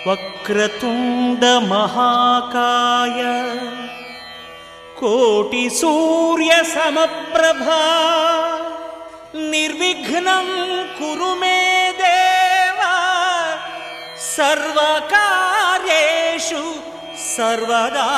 వక్రతుండ మహాకాయ కోటి సూర్య సమప్రభా నిర్విఘ్నం కురు మే దేవా సర్వకార్యేషు సర్వదా.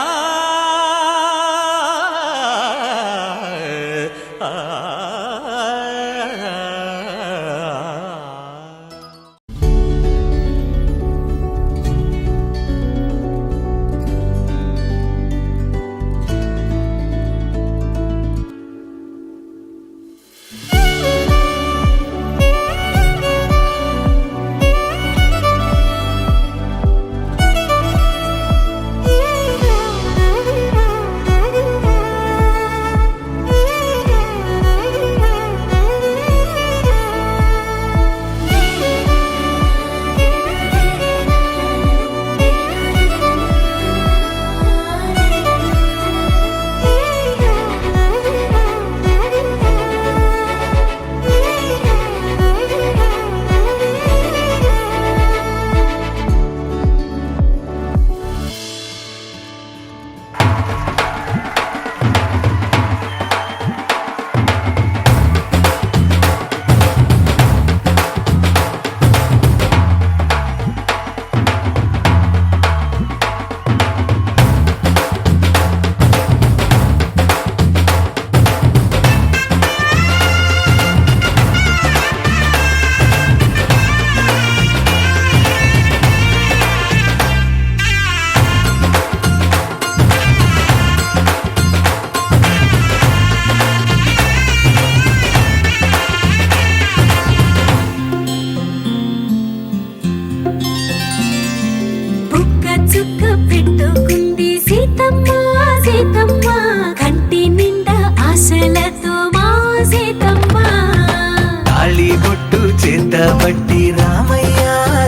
పట్టి రామయ్య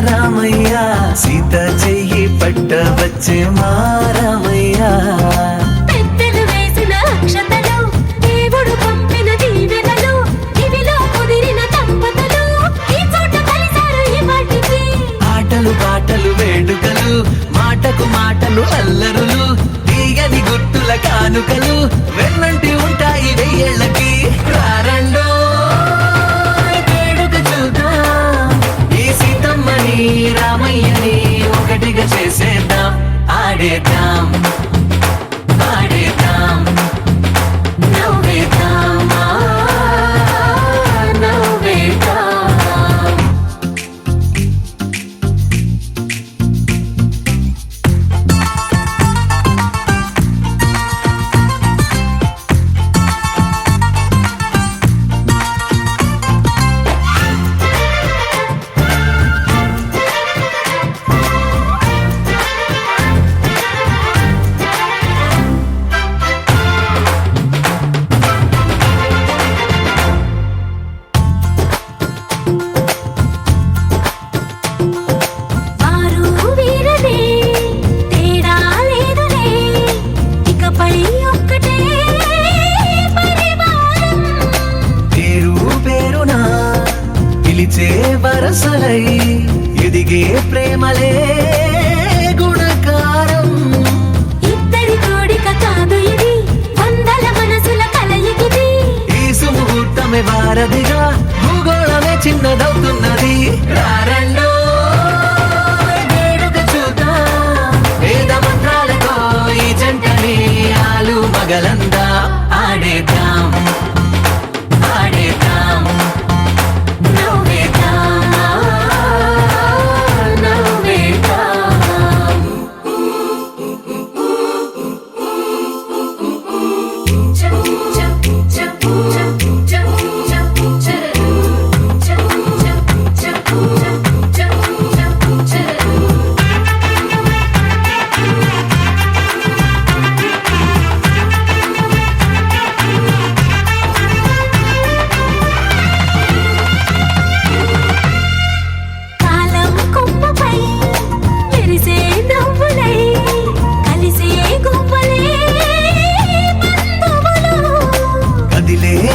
రామయ్య సీత చెయ్యి పట్ట వచ్చే మా రామయ్య. పెద్దలు వేసిన అక్షతలు దేవుడు పంపిన దీవెనలు ఇవిలో కుదిరిన దంపతులు ఈ చోట కలిసారు ఈ వాటికి. ఆటలు పాటలు వేడుకలు మాటకు మాటలు అల్లరులు తీయని గుర్తుల కానుకలు వెన్నంటి ఉంటాయి వెయ్యేళ్ళకి. రారండో రామయ్యని ఒకటిగా చేసేద్దాం ఆడేద్దాం ఆడేద్దాం నవ్వేద్దాం నవ్వేద్దాం. వరసలై ఎదిగే ప్రేమలే గుణకారం. ఇద్దరి కోడిక కాదు ఇది వందల మనసుల కలయికిది. ఈ సుముహూర్తమే వారధిగా భూగోళమే చిన్నదవుతున్నది. రారండో వేడుక చూద్దాం వేద మంత్రాలతో ఈ జంటని ఆలు మగలందా ఆడేద్దాం ఆడేద్దాం.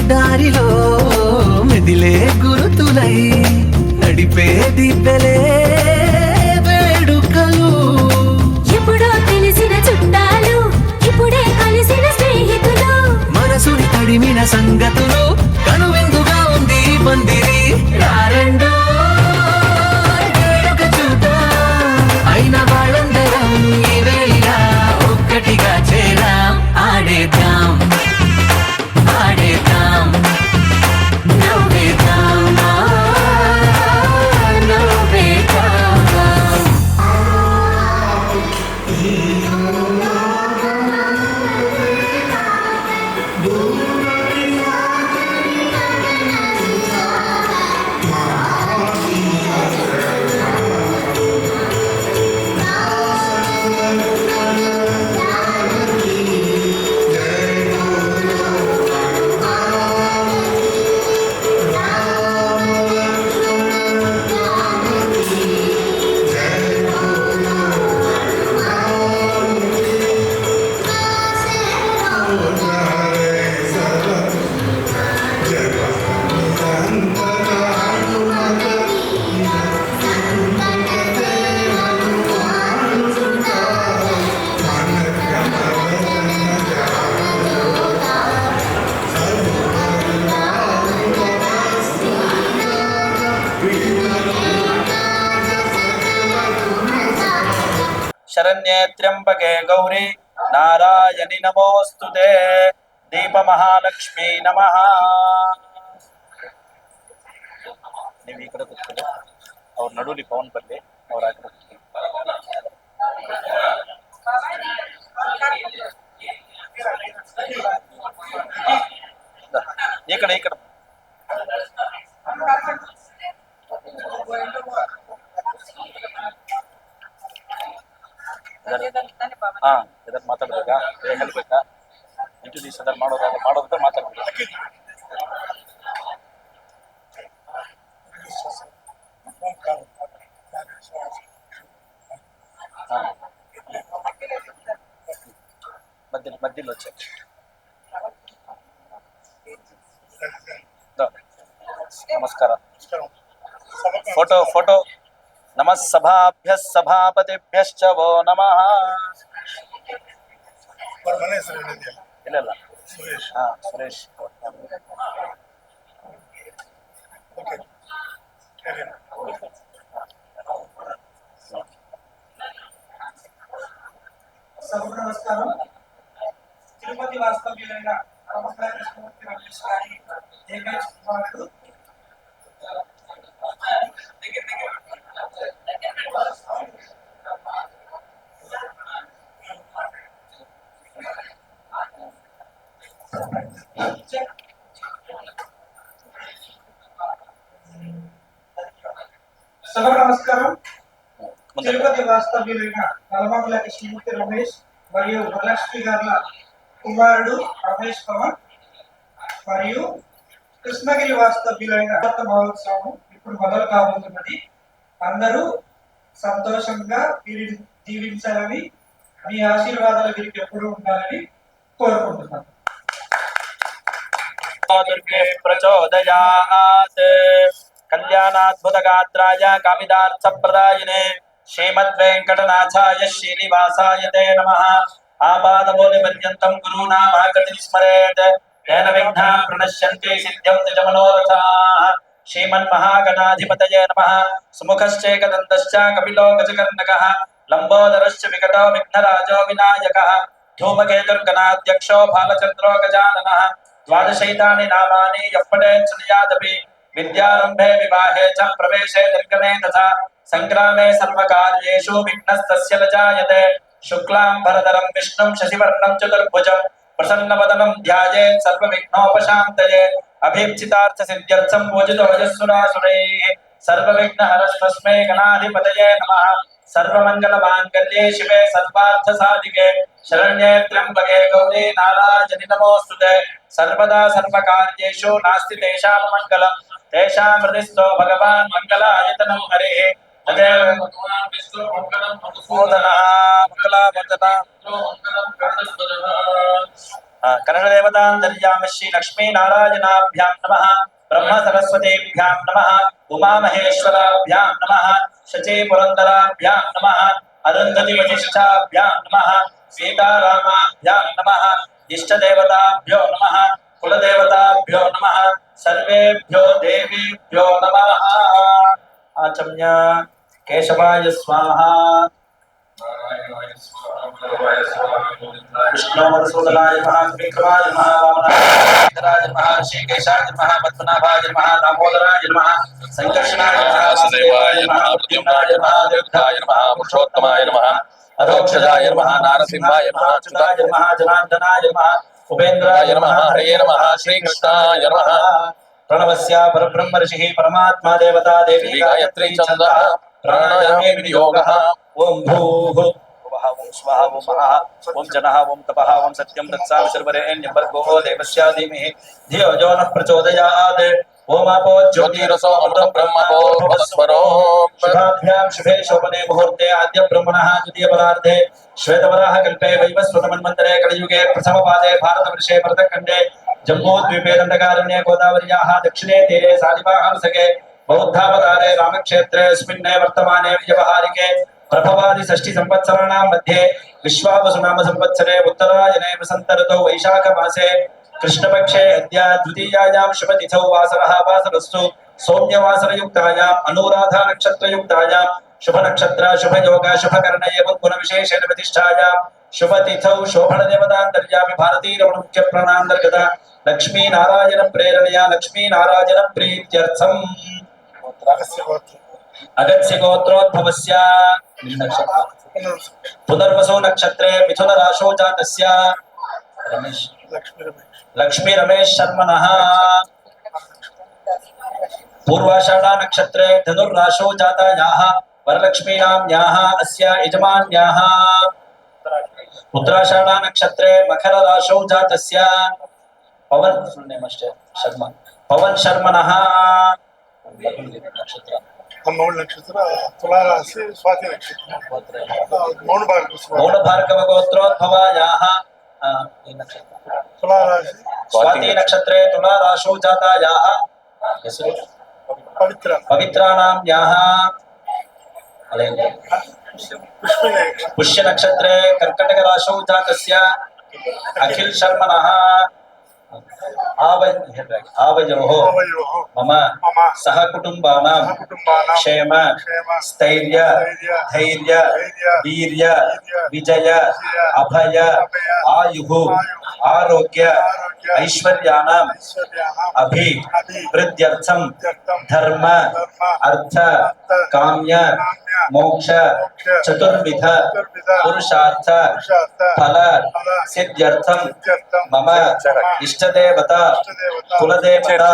దారిలో మెదిలే గురుతులై నడిపే దివ్యలే వేడుకలు. సంగతులు కనువిందుగా ఉంది ఈ పందిరి రారండో వేడుక చూద్దాం అయిన వాళ్ళందరం ఈ వేళ ఒక్కటిగా చేరాం ఆడేద్దాం ఆడేద్దాం నవ్వేద్దాం నవ్వేద్దాం शरण्ये त्र्यंबके गौरी नारायणि नमोस्तुते दीप महालक्ष्मी नमः ನೀವು ಈ ಕಡೆ ಕೂತ್ಕೊಳ್ಳಿ ಅವ್ರ ನಡುಲಿ ಪವನ್ ಬರಲಿ ಅವ್ರ ಆ ಕಡೆ ಕೂತ್ಕೊಳ್ಳಿ. ಈ ಕಡೆ ಹಾ ಇದನ್ನ ಮಾತಾಡ್ಬೇಕಾ ಹೇಳ್ಬೇಕಾ ಇಂಟ್ರೊಡ್ಯೂಸ್ ಅದನ್ನ ಮಾಡೋದ್ರ ಮಾತಾಡ್ಬೇಕು మధ్యలో వచ్చాయి నమస్ಕಾರ ఫోటో నమః సభాభ్యః సభాపతిభ్యశ్చ వో నమః ಇಲ್ಲ ಸುರೇಶ್ సభకు నమస్కారం. తిరుపతి వాస్తవ్యులైన రామకృష్ణ కృష్ణమూర్తి రమేష్ గారి ఏకైక కుమారుడు సభకు నమస్కారం. తిరుపతి వాస్తవ్యులైన నల్లమల్ల కృష్ణమూర్తి రమేష్ మరియు వరలక్ష్మి గారి కుమారుడు రమేష్ పవన్ మరియు కృష్ణగిరి వాస్తవ్యులైన మహోత్సవం ఇప్పుడు మొదలు కాబోతున్నది. అందరూ సంతోషంగా వీరిని జీవించాలని మీ ఆశీర్వాదాలు వీరికి ఎప్పుడూ ఉండాలని కోరుకుంటున్నాను. దుర్గే ప్రచోదయాత్ కళ్యాణాద్భుత గాత్రాయ కామిదార్థ ప్రదాయినే శ్రీమద్ వెంకటనాథాయ శ్రీనివాసాయ తే నమః. ఆపాదబోధి పర్యంతం గురూణామాగతిం స్మరేత్ తేన విఘ్నాః ప్రణశ్యంతి సిద్ధ్యంతి చ మనోరథాః. శ్రీమన్మహాగణాధిపతయే నమః. సుముఖశ్చేకదంతశ్చ కపిలో గజకర్ణకః లంబోదరశ్చ వికటో విఘ్నరాజో వినాయకః ధూమకేతుర్గణాధ్యక్షో బాలచంద్రో గజాననః. ద్వాదశైతాని నామాని యః పఠేత్ శృణుయాదపి విద్యారంభే వివాహే చ ప్రవేశే నిర్గమే తథా సంగ్రామే సర్వకార్యేషు విఘ్నస్తస్య న జాయతే. శుక్లాంబరధరం విష్ణుం శశివర్ణం చతుర్భుజం ప్రసన్నవదనం ధ్యాయేత్ సర్వవిఘ్నోపశాంతయే. అభీప్సితార్థ సిద్ధ్యర్థం పూజితో యస్సురాసురైః. సర్వవిఘ్నహరస్మై గణాధిపతయే నమః. సర్వమంగళమాంగళ్యే శివే సర్వార్థ సాధికే శరణ్యే త్ర్యంబకే గౌరీ నారాయణి నమోస్తుతే. సర్వదా సర్వకార్యేషు నాస్తి తేషాం మంగళం. తేషాం హృదిస్థో భగవాన్ మంగళాయతనం హరిః. తదేవ భగవాన్ విష్ణు మంగళం మధుసూదనః మంగళావదన. కన్నడ దేవతాంతర్యామి శ్రీ లక్ష్మీ నారాయణాభ్యాం నమః. బ్రహ్మ సరస్వతీభ్యాం నమః. ఉమామహేశ్వరాభ్యాం నమః. శచీ పురందరాభ్యాం నమః. అరుంధతి వశిష్ఠాభ్యాం నమః. సీతారామాభ్యాం నమః. ఇష్టదేవతాభ్యో నమః. కులదేవతాభ్యో నమః సర్వేభ్యో దేవీభ్యో నమః ఆచమ్య కేశవాయ స్వాహ విష్ణు మధుసూదనాయ నమః విక్రమాయ నమః వామనాయ నమః శ్రీకేశాయ నమః పద్మనాభాయ నమః దామోదరాయ నమః సంకర్షణాయ నమః వాసుదేవాయ నమః ప్రద్యుమ్నాయ నమః దేవతాయ నమః పురుషోత్తమాయ నమః అధోక్షజాయ నమః నారసింహాయ నమః అచ్యుతాయ నమః జనార్దనాయ నమః ఉపేంద్రాయ నమః హరే నమః శ్రీకృష్ణాయ నమః ప్రణవస్య పరబ్రహ్మ ఋషిః పరమాత్మా దేవతా దేవీ గాయత్రీ ఛందః ప్రాణాయామే వినియోగః ఓం భూః ఓం స్వః ఓం మహః ఓం జనః ఓం తపః ఓం సత్యం తత్సామి శర్వరేణ్యం భర్గో దేవస్య ధీమహి ధియో యో నః ప్రచోదయాత్ ఓం ఆపో జ్యోతిరసో అమృతం బ్రహ్మో భవస్వరో శుభాభ్యాం శుభే శోభనే ముహూర్తే ఆద్య బ్రహ్మణః ద్వితీయ పదార్థే శ్వేతవరాహ కల్పే వైవస్వత మన్వంతరే కలియుగే ప్రథమ పాదే భారతవర్షే భరతఖండే జంబూద్వీపే దండకారణ్ये గోదావర్యాः దక్షిणे तीरे सालिवाहंसके बौद्धावतारे रामक्षेत्रेऽस्मिन्ने वर्तमाने व्यवहारिके प्रभवादि षष्टि संवत्सराणां मध्ये विश्वावसुनाम संवत्सरे उत्तरायणे वसन्त ऋतौ वैशाख मासे कृष्णपक्षे अद्य द्वितीयायां शुभतिथौ वासरः वासरस्तु सौम्यवासरयुक्तायाम् अनुराधा नक्षत्रयुक्तायां शुभनक्षत्र शुभयोग शुभकर्ण एवं गुणविशेषेण प्रतिष्ठायां शुभतिथौ शोभनदेवतान्तर्यामि भारतीरमण मुख्यप्राणान्तर्गत लक्ष्मीनारायण प्रेरणया लक्ष्मीनारायण प्रीत्यर्थम् अगत्स्य गोत्रोद्भवस्य पुनर्वसु नक्षत्रे मिथुन राशौ जातस्य लक्ष्मी रमेश शर्मणः पूर्वाषाढा नक्षत्रे धनुर्राशौ जातायाः वरलक्ष्मीनाम्याः अस्य यजमान्याः उत्तराषाढा नक्षत्रे मकर राशौ जातस्य पवन शर्मा पवन शर्मणः नक्षत्र मौन नक्षत्र तुला राशि स्वाति नक्षत्र मौन भार्गव गोत्रोद्भवायाः तुला राशि स्वाति नक्षत्रे तुला राशौ जातायाः पवित्र पवित्राणाम्याः पुष्य नक्षत्रे कर्कटक राशौ जातस्य अखिल शर्मणः आवयोः मम सह कुटुम्बानां क्षेम स्थैर्य धैर्य वीर्य विजय अभय आयुः आरोग्य ऐश्वर्याणां अभिवृद्ध्यर्थं धर्म अर्थ काम्य मोक्ष चतुर्विध पुरुषार्थ फल सिद्ध्यर्थं मम इष्टदेवता कुलदेवता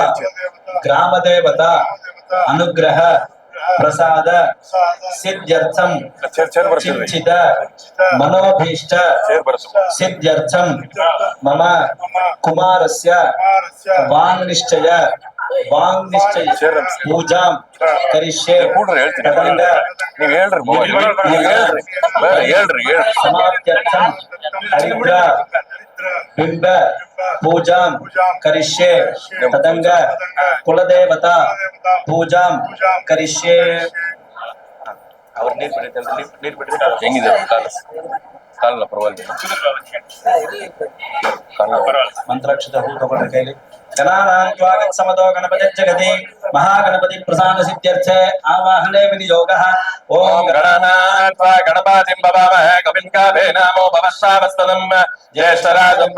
ग्रामदेवता अनुग्रह प्रसाद सिद्ध्यर्थं चिंचित मनोभीष्ट सिद्ध्यर्थं मम कुमारस्य वाङ्निश्चय पूजां करिष्ये समाप्त्यर्थं हरिद्र बिंब पूजां करिष्ये तदंग कुलदेवता पूजां करिष्ये ಹೆಂಗಿದೆ ಕಾಲ ಪರವಾಗಿಲ್ಲ ಮಂತ್ರಾಕ್ಷತ ಹೂ ತಗೊಂಡ ಕೈಲಿ ಗಣಾನಾನ್ವಾಗತ್ ಸಮದೋ ಗಣಪತಿ ಜಗತಿ ಮಹಾಗಣಪತಿ ಪ್ರಸಾದ ಸಿದ್ಧ್ಯರ್ಥೆ ಆವಾಹನೆ ವಿನಿಯೋಗಃ ಓಂ ಗಣನಾತ್ವಾ ಗಣಪತಿಂ ಭವಾಮಹೇ ಕವಿಂ ಕಾಭೇನಾಮೋ ಭವಶ್ರಾವಸ್ತದಂ ಜ್ಯೇಷ್ಠರಾಜಂ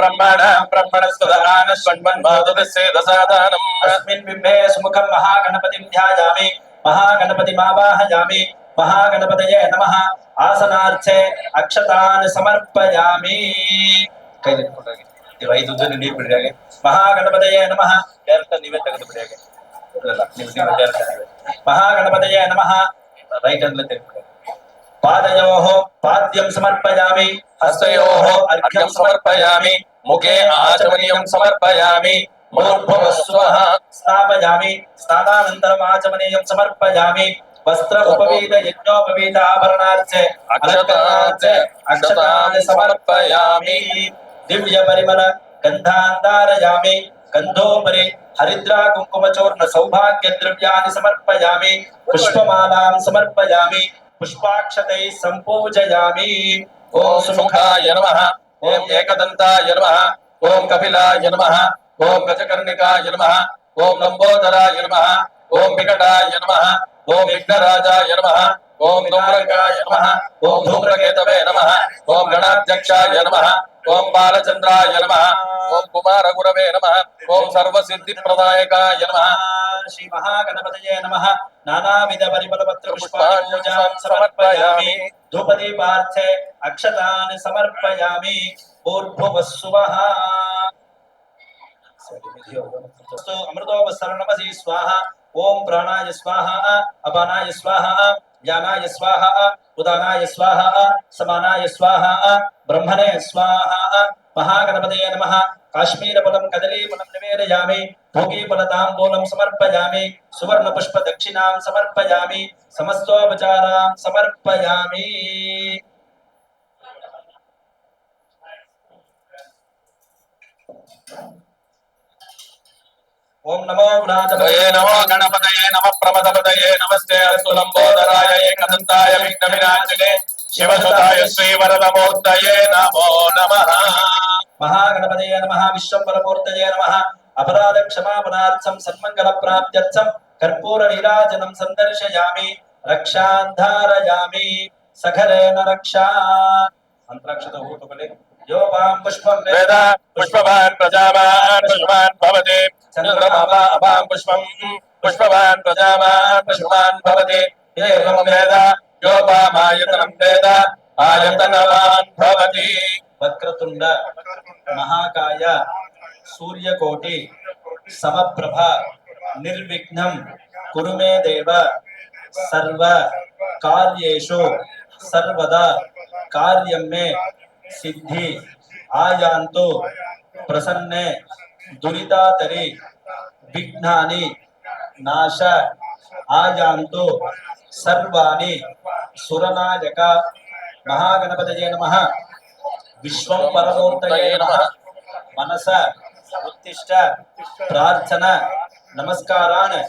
ಬ್ರಹ್ಮಣಸ್ಪದಾನ ಷಣ್ಮನ್ಮಾತುತಸ್ಯೇದಸಾದಾನಂ अस्मिन् बिम्बे सुमुखं महागणपतिं ध्यायामि महागणपतिमावाहयामि महागणपतये नमः आसनार्थे अक्षतान् समर्पयामि ಇದು 5 ಜನ ನೀರು ಬಿಡ್ರಿ ಹಾಗೆ ಮಹಾಗಣಪತಯೇ ನಮಃ ಡೈರೆಕ್ಟ್ ನೀವೇ ತೆಗೆದು ಬಿಡಿ ಹಾಗೆ ಇಲ್ಲ ನೀವು ಡೈರೆಕ್ಟ್ ಮಹಾಗಣಪತಯೇ ನಮಃ ರೈಟ್ ಹ್ಯಾಂಡ್ ತೆಗೆದು ಪಾದಯೋಃ ಪಾದ್ಯಂ ಸಮರ್ಪಯಾಮಿ ಹಸ್ತಯೋಃ ಅರ್ಘ್ಯಂ ಸಮರ್ಪಯಾಮಿ ಮುಖೇ ಆಚಮನೀಯಂ ಸಮರ್ಪಯಾಮಿ मूर्भुवस्वः स्थापयामि स्नानानन्तरम् आचमनीयं समर्पयामि वस्त्र उपवीत यज्ञोपवीत आभरणार्थे अक्षतान् समर्पयामि दिव्य परिमल गन्धान् धारयामि गन्धोपरि हरिद्रा कुङ्कुमचूर्ण सौभाग्य द्रव्याणि समर्पयामि पुष्पमालां समर्पयामि पुष्पाक्षतैः सम्पूजयामि ओम सुमुखाय नमः ओम एकदन्ताय नमः ओम कपिलाय नमः ఓం గజకర్ణికాయ నమః ఓం లంబోదరాయ నమః ఓం వికటాయ నమః ఓం విఘ్నరాజాయ నమః ఓం ధూమ్రకాయ నమః ఓం ధూమ్రకేతవే నమః ఓం గణాధ్యక్షాయ నమః ఓం బాలచంద్రాయ నమః ఓం కుమారగురవే నమః ఓం సర్వసిద్ధిప్రదాయకాయ నమః శ్రీ మహాగణపతయే నమః నానావిధ పరిమళపత్ర పుష్పాంజలిం సమర్పయామి ధూపదీపార్థే అక్షతాని సమర్పయామి ఊర్ధ్వవస్సువః అమృతోపసరణమసి స్వాహ ఓం ప్రాణాయ స్వాహ అపానాయ స్వాహ జ్ఞానాయ స్వాహ ఉదానాయ స్వాహ సమానాయ స్వాహ బ్రహ్మణే స్వాహ మహాగణపతయే నమః కాశ్మీరఫలం కదలీఫలం నివేదయామి భోగీఫలతాంబూలం సమర్పయామి సువర్ణ పుష్ప దక్షిణాం సమర్పయామి సమస్తోపచారాం సమర్పయామి ఓం నమో గణపతయే నమో గణపతయే నమః ప్రమదపతయే నమస్తే అస్తు లంబోదరాయ ఏకదంతాయ విఘ్నవినాశినే శివసుతాయ శ్రీవరదమూర్తయే నమో నమః మహాగణపతయే నమః విశ్వంబరమూర్తయే నమః అపరాధ క్షమాపణార్థం సన్మంగళ ప్రాప్త్యర్థం కర్పూర నీరాజనం సందర్శయామి రక్షాంధారయామి సఖలేన రక్షా అంతరక్షత హూతుబలి యోపాం పుష్పం వేద పుష్పవాన్ ప్రజావాన్ పుష్పవాన్ భవతి చంద్రమా అపాం పుష్పం పుష్పవాన్ ప్రజావాన్ పుష్పవాన్ భవతి ఏవం వేద యోపామాయతనం వేద ఆయతనవాన్ భవతి వక్రతుండ మహాకాయ సూర్యకోటి సమప్రభ నిర్విఘ్నం కురు మే దేవ సర్వ కార్యేషు సర్వదా కార్యం మే సిద్ధి ఆయాంతు ప్రసన్నే దురితాతరి విఘ్నాని నాశ ఆయాంతు సర్వాణి సురనాయక మహాగణపతయే నమః విశ్వం పరమూర్తయే నమః మనస ఉత్తిష్ట ప్రార్థన నమస్కారాన్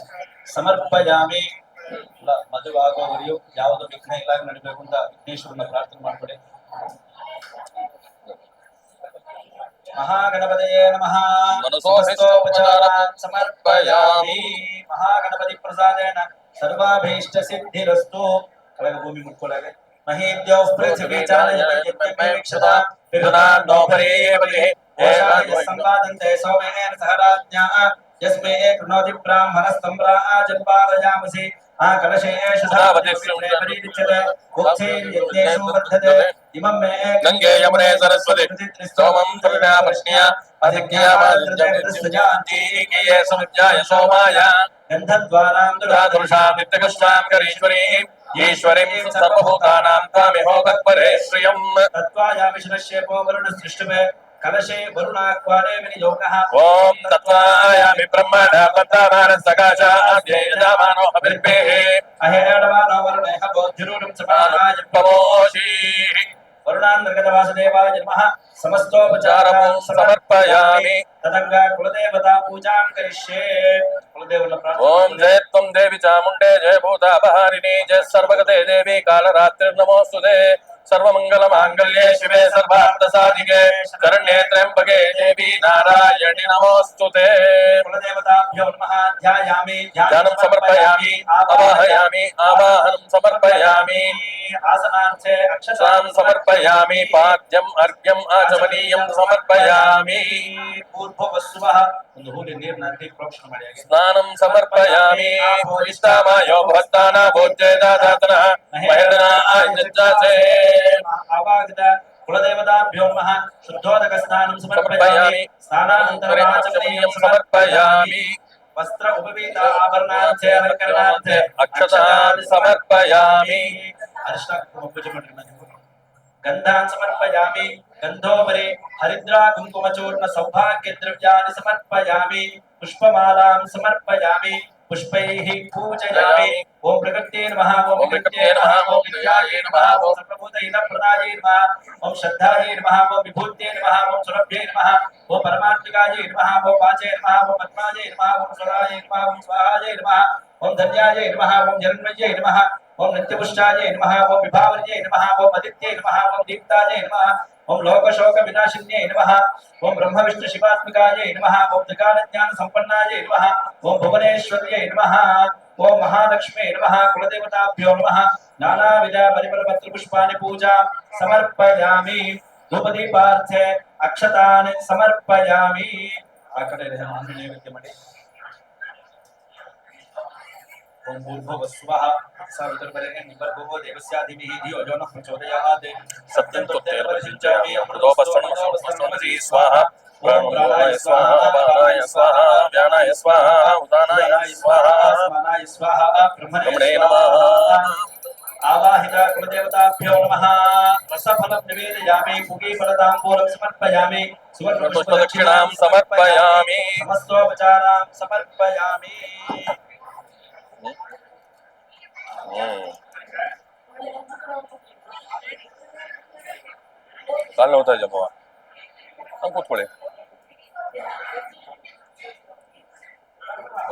సమర్పయామి ಮದುವಾಗುವವರೆಯೂ ಯಾವುದೋ ವಿಘ್ನ ಇಲ್ಲ ನಡಿಬೇಕು ಅಂತ ವಿಘ್ನೇಶ್ವರನ ಪ್ರಾರ್ಥನೆ ಮಾಡ್ಕೊಳ್ಳಿ. ಮಹಾಗಣಪತಯೇ ನಮಃ ಸಮಸ್ತೋಪಚಾರಾನ್ ಸಮರ್ಪಯಾಮಿ. ಮಹಾಗಣಪತಿ ಪ್ರಸಾದೇನ ಸರ್ವಾಭೀಷ್ಟ ಸಿದ್ಧಿರಸ್ತು. ಕೆಳಗೆ ಭೂಮಿ ಮುಟ್ಕೊಳ್ಳಾಗೆ ಮಹೇದ್ಯೋ ಪೃಥ್ವೀ ಚಾಲಯಮಯತ್ಯಮೇಕ್ಷತಾ ವಿದುನಾನ್ನೋ ಪರೇಯೇ ಓಷಾಯ ಸಂವಾದಂತೆ ಸೌಮೇನ ಸಹರಾಜ್ಞಾ ಯಸ್ಮೇ ಕೃಣೋತಿ ಬ್ರಾಹ್ಮಣಸ್ತಂ ರಾಜನ್ವಾರಯಾಮಸಿ ಆ ಕಲಶೇಷು ಧಾವತಿಶ್ರೀ ಕುಕ್ಷೇರ್ಯಜ್ಞೇಷು ವರ್ಧತೆ ಇಮಂ ಮೇ ಗಂಗೆ ಯಮುನೆ ಸರಸ್ವತಿ ಸೋಮಂ ಕರುಣಾ ಪ್ರಶ್ನೆಯ ಅಧಿಜ್ಞಾಮಾದಿ ಕೀಯೇ ಸಮಜ್ಞಾಯ ಸೋಮಾಯ ಗಂಧದ್ವಾರಾಂ ದುರಾಧುಷಾಂ ನಿತ್ಯಕೃಷ್ಣಾಂ ಕರೀಶ್ವರೀ ಈಶ್ವರೀಂ ಸರ್ವಭೂತಾನಾಂ ತ್ವಾಮಿಹೋ ತತ್ಪರೇ ಶ್ರಿಯಂ ತತ್ವಾಯಾಮಿ ಶಿರಶ್ಯೇಪೋ ವರುಣ ಸೃಷ್ಟುವೆ ಕಲಶೇ ವರುಣಾಕ್ವಾನೇ ವಿನಿಯೋಗಃ ಓಂ ತತ್ವಾಯಾಮಿ ಬ್ರಹ್ಮಣ ಪಂಚಮಾನ ಸಕಾಶ ಅಧ್ಯಯಮಾನೋ ಅಭಿರ್ಭೇಃ ಅಹೇಡಮಾನೋ ವರುಣೇಹ ಬೋಧಿರೂಢಂ ಸಮಾನಾಯ ಪಮೋಷಿ ವರುಣಾಂತರ್ಗತ ವಾಸುದೇವಾಯ ನಮಃ ಸಮಸ್ತೋಪಚಾರಂ ಸಮರ್ಪಯಾಮಿ. ತದಂಗ ಕುಲದೇವತಾ ಪೂಜಾಂ ಕರಿಷ್ಯೆ. ಕುಲದೇವನ ಓಂ ಪ್ರಾರ್ಥನೆ. ಜಯ ತ್ವಂ ದೇವಿ ಚಾಮುಂಡೇ ಜಯ ಭೂತಾಪಹಾರಿಣಿ ಜಯ ಸರ್ವಗತೆ ದೇವಿ ಕಾಲರಾತ್ರಿರ್ನಮೋಸ್ತುತೆ ಸರ್ವಮಂಗಲ ಮಾಂಗಲ್ಯೆ ಶಿವೆ ಸರ್ವಾರ್ಥಸಾಧಿಕೆ ಶರಣ್ಯೇ ತ್ರ್ಯಂಬಕೆ ದೇವಿ ನಾರಾಯಣಿ ನಮೋಸ್ತುತೆ. ಕುಲದೇವತಾಭ್ಯೋ ನಮಃ. ಧ್ಯಾಯಾಮಿ ಧ್ಯಾನಂ ಸಮರ್ಪಯಾಮಿ ಆವಾಹಯಾಮಿ ಆವಾಹನಂ ಸಮರ್ಪಯಾಮಿ ಆಸನಾರ್ಥೆ ಅಕ್ಷತಾಂ ಸಮರ್ಪಯಾಮಿ ಪಾದ್ಯಂ ಅರ್ಘ್ಯಂ ಆಚಮನೀಯಂ ಸಮರ್ಪಯಾಮಿ ಪೂರ್ವವಸ್ಸುವಃ. ಒಂದು ಹೂಲಿ ನೀರನ್ನ ಅರ್ಧಿ ಪ್ರೋಕ್ಷಣೆ ಮಾಡಿ ಹಾಗೆ. ಸ್ನಾನಂ ಸಮರ್ಪಯಾಮಿ ಇಷ್ಟಾಮಾಯೋ ಭವತ್ತಾನ ಭೋಜ್ಯೇದಾತನಃ ಮಹೇಂದ್ರನ ಆಯುಜ್ಜಾಸೆ ಆವಾಗದ ಕುಲದೇವತಾಭ್ಯೋ ನಮಃ. ಶುದ್ಧೋದಕ ಸ್ನಾನಂ ಸಮರ್ಪಯಾಮಿ. ಸ್ನಾನಾನಂತರಂ ಆಚಮನೀಯಂ ಸಮರ್ಪಯಾಮಿ. ವಸ್ತ್ರ ಉಪವೀತ ಆಭರಣಾರ್ಥೆ ಅಲಂಕರಣಾರ್ಥೆ ಅಕ್ಷತಾನ್ ಸಮರ್ಪಯಾಮಿ. ಅರಿಶಿನ ಕುಂಕುಮ ಪೂಜೆ ಮಾಡ್ರಿ. ಗಂಧಾನ್ ಸಮರ್ಪಯಾಮಿ. ಗಂಧೋಪರಿ ಹರಿದ್ರಾ ಕುಂಕುಮ ಚೂರ್ಣ ಸೌಭಾಗ್ಯ ದ್ರವ್ಯಾನಿ ಸಮರ್ಪಯಾಮಿ. ಪುಷ್ಪಮಾಲಾಂ ಸಮರ್ಪಯಾಮಿ. ಪುಷ್ಪೈಃ ಪೂಜಯಾಮಿ. ಓಂ ಪ್ರಕೃತ್ಯೈ ನಮಃ. ಓಂ ವಿಕೃತ್ಯೈ ನಮಃ. ಓಂ ವಿದ್ಯಾಯೈ ನಮಃ. ಓಂ ಸರ್ವಭೂತೈಃ ಪ್ರದಾಯೈ ನಮಃ. ಓಂ ಶ್ರದ್ಧಾಯೈ ನಮಃ. ಓಂ ವಿಭೂತ್ಯೈ ನಮಃ. ಓಂ ಸುರಭ್ಯೈ ನಮಃ. ಓಂ ಪರಮಾತ್ಮಿಕಾಯೈ ನಮಃ. ಓಂ ವಾಚೈ ನಮಃ. ಓಂ ಪದ್ಮಾಯೈ ನಮಃ. ಓಂ ಸ್ವರಾಯೈ ನಮಃ. ಓಂ ಸ್ವಾಹಾಯೈ ನಮಃ. ಓಂ ಧನ್ಯಾಯೈ ನಮಃ. ಓಂ ಜನ್ಮಯ್ಯೈ ನಮಃ. ಓಂ ನಿತ್ಯಪುಷ್ಟಾಯೈ ನಮಃ. ಓಂ ವಿಭಾವರ್ಯೈ ನಮಃ. ಓಂ ಅದಿತ್ಯೈ ನಮಃ. ಓಂ ದೀಪ್ತಾಯೈ ನಮಃ. ఓం లోకశోక వినాశిన్యై నమః ఓం బ్రహ్మ విష్ణు శివాత్మికాయై నమః ఓం త్రికాల జ్ఞాన సంపన్నాయై నమః ఓం భువనేశ్వర్యై నమః ఓం మహాలక్ష్మీ నమః కులదేవతాభ్యో నమః నానావిధ పరిమళ పత్ర పుష్పాని పూజా సమర్పయామి ధూపదీపార్థే అక్షతాని సమర్పయామి అక్కడ నైవేద్యమండి ఓం భూర్భువస్వః సవితుర్వరేణ్యం భర్గో దేవస్య ధీమహి ధియో యో నః ప్రచోదయాత్ సత్యం త్వత్తేన పరిశుచ్యామి అమృతోపస్తమసి స్వాహా ఓం ప్రాణాయ స్వాహా అపానాయ స్వాహా వ్యానాయ స్వాహా ఉదానాయ స్వాహా సమానాయ స్వాహా బ్రహ్మణే నమః ఆవాహిత కులదేవతాభ్యో నమః రసఫలం నివేదయామి పుగీఫలతాంబూలం సమర్పయామి సువర్ణపుష్పదక్షిణాం సమర్పయామి సమస్తోపచారాం సమర్పయామి चालना होता है जब हम कुछ पड़े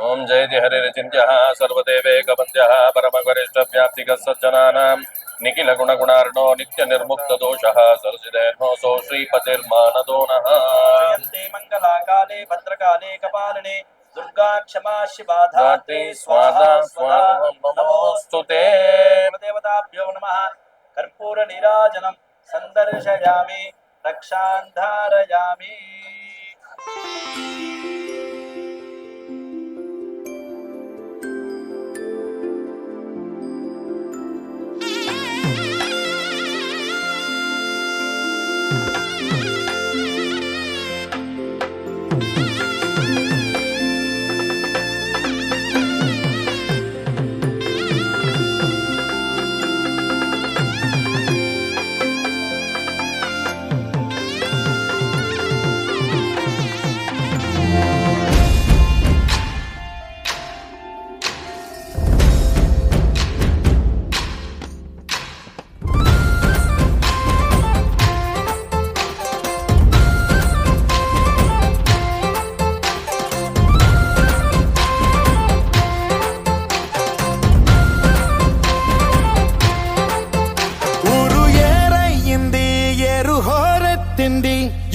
ओम जयति हरे चिंत्य सर्वदेवेक वंद्य परम गरिष्ठ व्याप्तिक सज्जनानां निखिल गुण गुणार्णो नित्य निर्मुक्त दोषः सर्जिदेनो सो श्रीपतिर्मानदो नः जयन्ते मंगलाकाले भद्रकाले कपालिने दुर्गा क्षमा शिवा धात्री स्वाहा स्वाहा नमोस्तुते देवताभ्यो नमः कर्पूर नीराजनं संदर्शयामि रक्षां धारयामि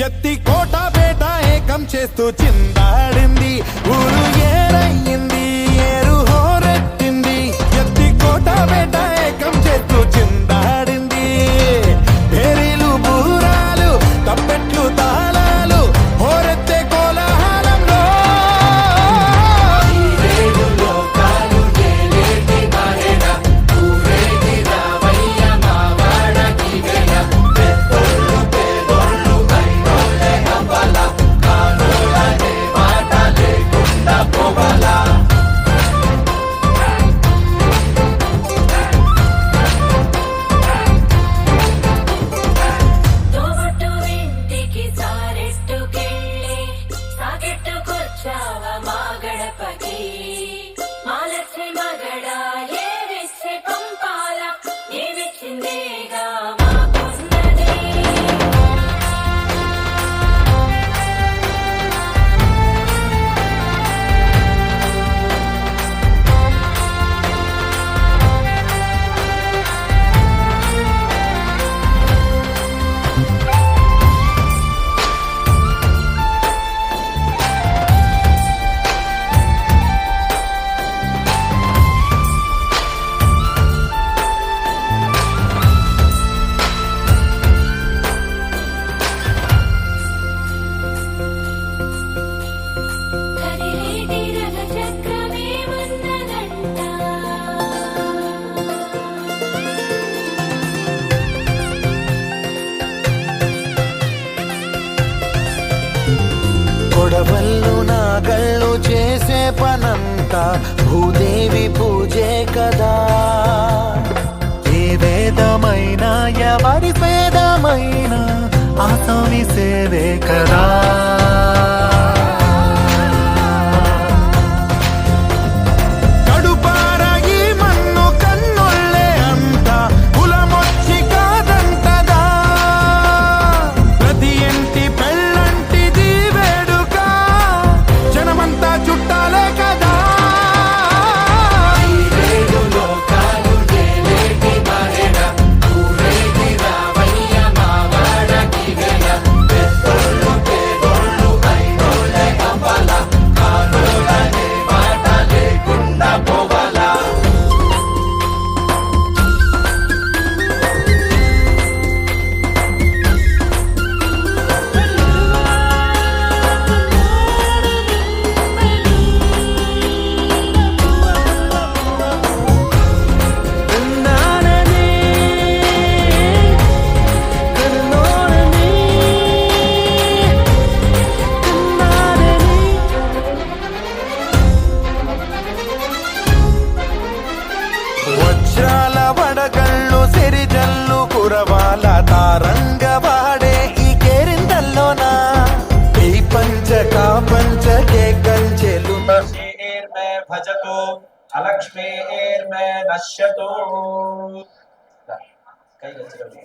ఎత్తి కోట బేట ఏకం చేస్తూ చిందాడింది ఊరు ఏరయ్యింది ఏరు హోరెత్తింది ఎత్తి కోట బేట ఏకం చేస్తూ చిందాడింది పేరీలు బూరాలు తప్పెట్లు తాళాలు హోరెత్తే కోలాహలంలో కొడవళ్ళు నాగళ్ళు చేసే పనంతా భూదేవి పూజే కదా ఏ వేదమైనా ఎవరి వేదమైనా ఆసామి సేవే కదా अलक्ष्मीर्मे नश्यतु कई गच्छति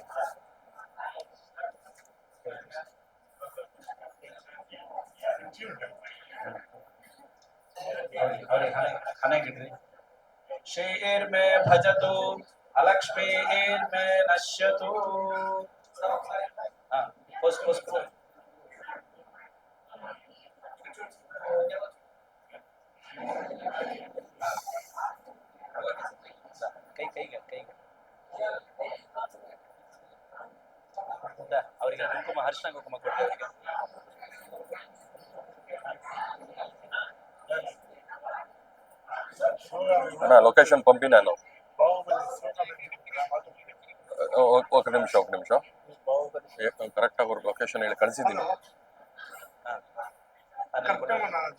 खाने गिट्री श्रीर्मे भजतु अलक्ष्मीर्मे नश्यतु हाँ पोस्ट कई ಅವರಿಗೆ ಕುಂಕುಮ ಹರ್ಷಣ ಕುಂಕುಮ ಕೊಟ್ಟು అన్న లొకేషన్ పంపినాను ఒక నిమిషం కరెక్ట్ ಆಗಿ ಲೊಕೇಶನ್ ಹೇಳಿ ಕಳಿಸಿದ್ದೀನಿ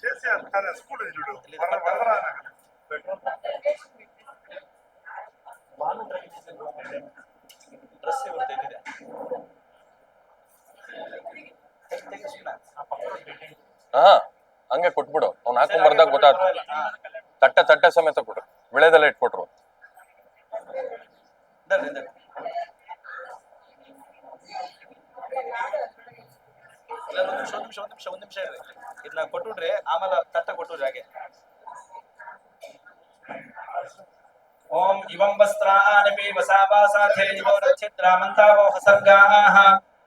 చేసి స్కూల్ చూడు ಡ್ರೆಸ್ ಇವತ್ತಿದೆ ಹಂಗೆ ಕೊಟ್ಬಿಡು ಅವ್ನು ಹಾಕೊಂಡ್ಬರ್ದಾಗ ಗೊತ್ತಾಗ್ತದೆ ತಟ್ಟೆ ಸಮೇತ ಕೊಟ್ರು ವಿಳೆದೆಲ್ಲ ಇಟ್ಕೊಟ್ರು ಒಂದು ನಿಮಿಷ ಇರ್ರಿ ಇದನ್ನ ಕೊಟ್ಬಿಡ್ರಿ ಆಮೇಲೆ ತಟ್ಟ ಕೊಟ್ಬಿಡ್ರಿ ಹಾಗೆ ओम इवं वस्त्राणि वसावासाथे जिवोरच्छिद्रामन्तावो हसर्गाः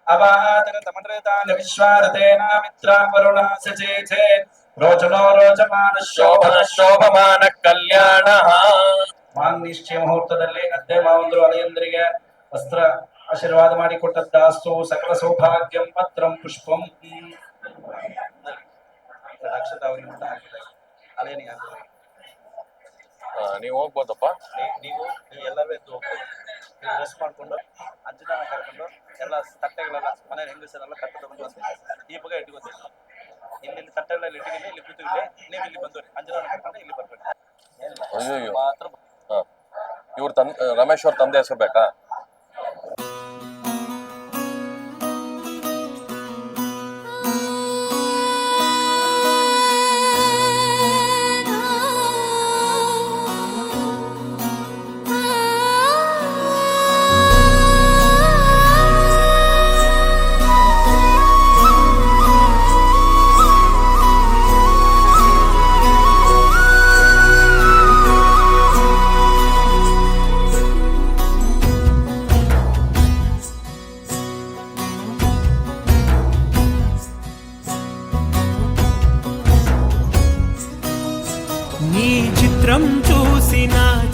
अवातगतमन्त्रेतानि विश्वारतेन मित्रा वरुणा सचेथे रोचनो रोचमान ಶೋಭಮಾನ ಕಲ್ಯಾಣ ಮಾಂಗನಿಶ್ಚಯ ಮುಹೂರ್ತದಲ್ಲಿ ಅತ್ತೆ ಮಾವಂದ್ರು ಅಳಿಯಂದ್ರಿಗೆ ವಸ್ತ್ರ ಆಶೀರ್ವಾದ ಮಾಡಿ ಕೊಟ್ಟದ್ದಾಸ್ತು ಸಕಲ ಸೌಭಾಗ್ಯಂ ಪತ್ರಂ ಪುಷ್ಪಂ ಅಕ್ಷತ ಅವರಿಗೆ ಮುಟ್ಟ ಹಾಕಿದ್ದಾರೆ ಅಳಿಯನಿಗೆ ಹಾಕಿದ್ದಾರೆ ನೀವು ಹೋಗ್ಬೋದಪ್ಪ ನೀವು ಎಲ್ಲರೂ ಎದ್ದು ಹೋಗ್ಬೋದು ನೀವು ಡ್ರೆಸ್ ಮಾಡ್ಕೊಂಡು ಅಂಜನಾನ ಕರ್ಕೊಂಡು ಎಲ್ಲ ತಟ್ಟೆಗಳೆಲ್ಲ ಮನೆ ಹೆಂಗಸರೆಲ್ಲ ತಟ್ಟೆ ತಗೊಂಡು ಬಂದು ಈ ಬಗ್ಗೆ ಇಟ್ಕೋತೀವಿ ಇಲ್ಲಿ ತಟ್ಟೆಲ್ಲ ಇಟ್ಟಿದ್ದೀನಿ ಇಲ್ಲಿ ಕೂತಿದ್ರೆ ನೀವು ಇಲ್ಲಿ ಬಂದವ್ರಿ ಅಂಜನಾನ ಕರ್ಕೊಂಡು ಇಲ್ಲಿ ಬರ್ಬೇಕು ಮಾತ್ರ ಇವ್ರ ರಮೇಶ್ ಅವ್ರ ತಂದೆ ಹೆಸರು ಬೇಕಾ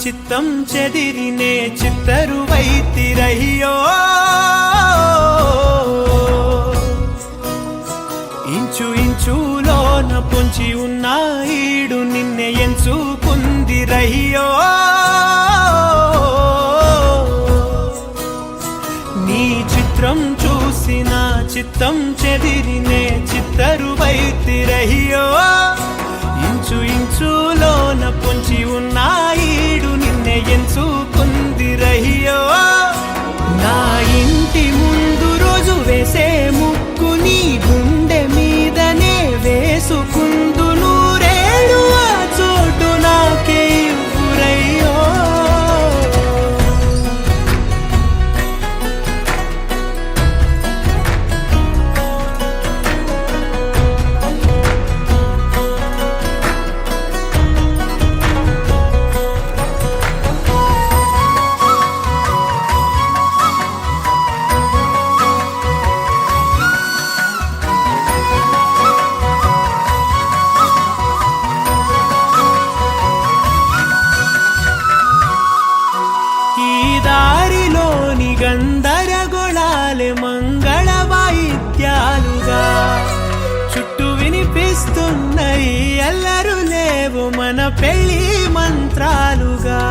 చిత్తం చెదిరినే చిత్తరువైతిరయ్యో ఇంచు ఇంచులోన పొంచి ఉన్న ఈడు నిన్నే ఎంచుకుందిరయ్యో నీ చిత్రం చూసిన చిత్తం చెదిరినే చిత్తరువైతిరయ్యో ఇంచు ఇంచులోన పొంచి ఉన్న ఈడు నిన్నే ఎంచుకుందిరయ్యో నా ఇంటి ముందు రోజు వేసే ముక్కు నీ గుండె మీదనే వేసుకుందు నూరేడు ఆ చోటు నాకే ఇవ్వురయ్యో గందరగోళాలే మంగళ వాయిద్యాలుగా చుట్టూ వినిపిస్తున్నాయి అల్లరు లేవు మన పెళ్లి మంత్రాలుగా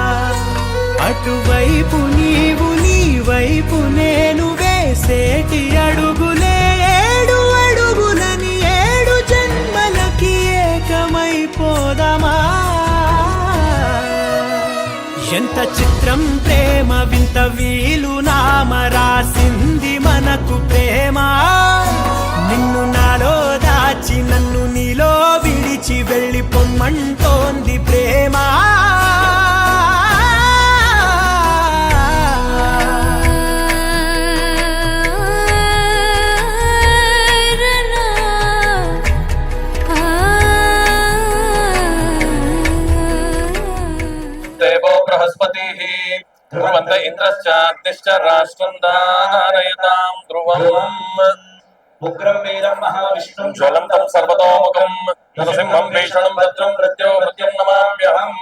అటువైపు నీవు నీ వైపు నేను వేసేటి అడుగులే ఏడు అడుగులని ఏడు జన్మలకి ఏకమైపోదామా ఎంత చిత్రం ప్రేమ వింత వీలు నామ రాసింది మనకు ప్రేమ నిన్ను నాలో దాచి నన్ను నీలో విడిచి విడిచి వెళ్ళి పొమ్మంటోంది ప్రేమ देवो बृहस्पतिः ध्रुवन्त इन्द्रश्चाग्निश्च राष्ट्रं धारयतां ध्रुवम् उग्रं वीरं महाविष्णुं ज्वलन्तं सर्वतोमुखं नरसिंहं भीषणं भद्रं मृत्युं नमाम्यहम्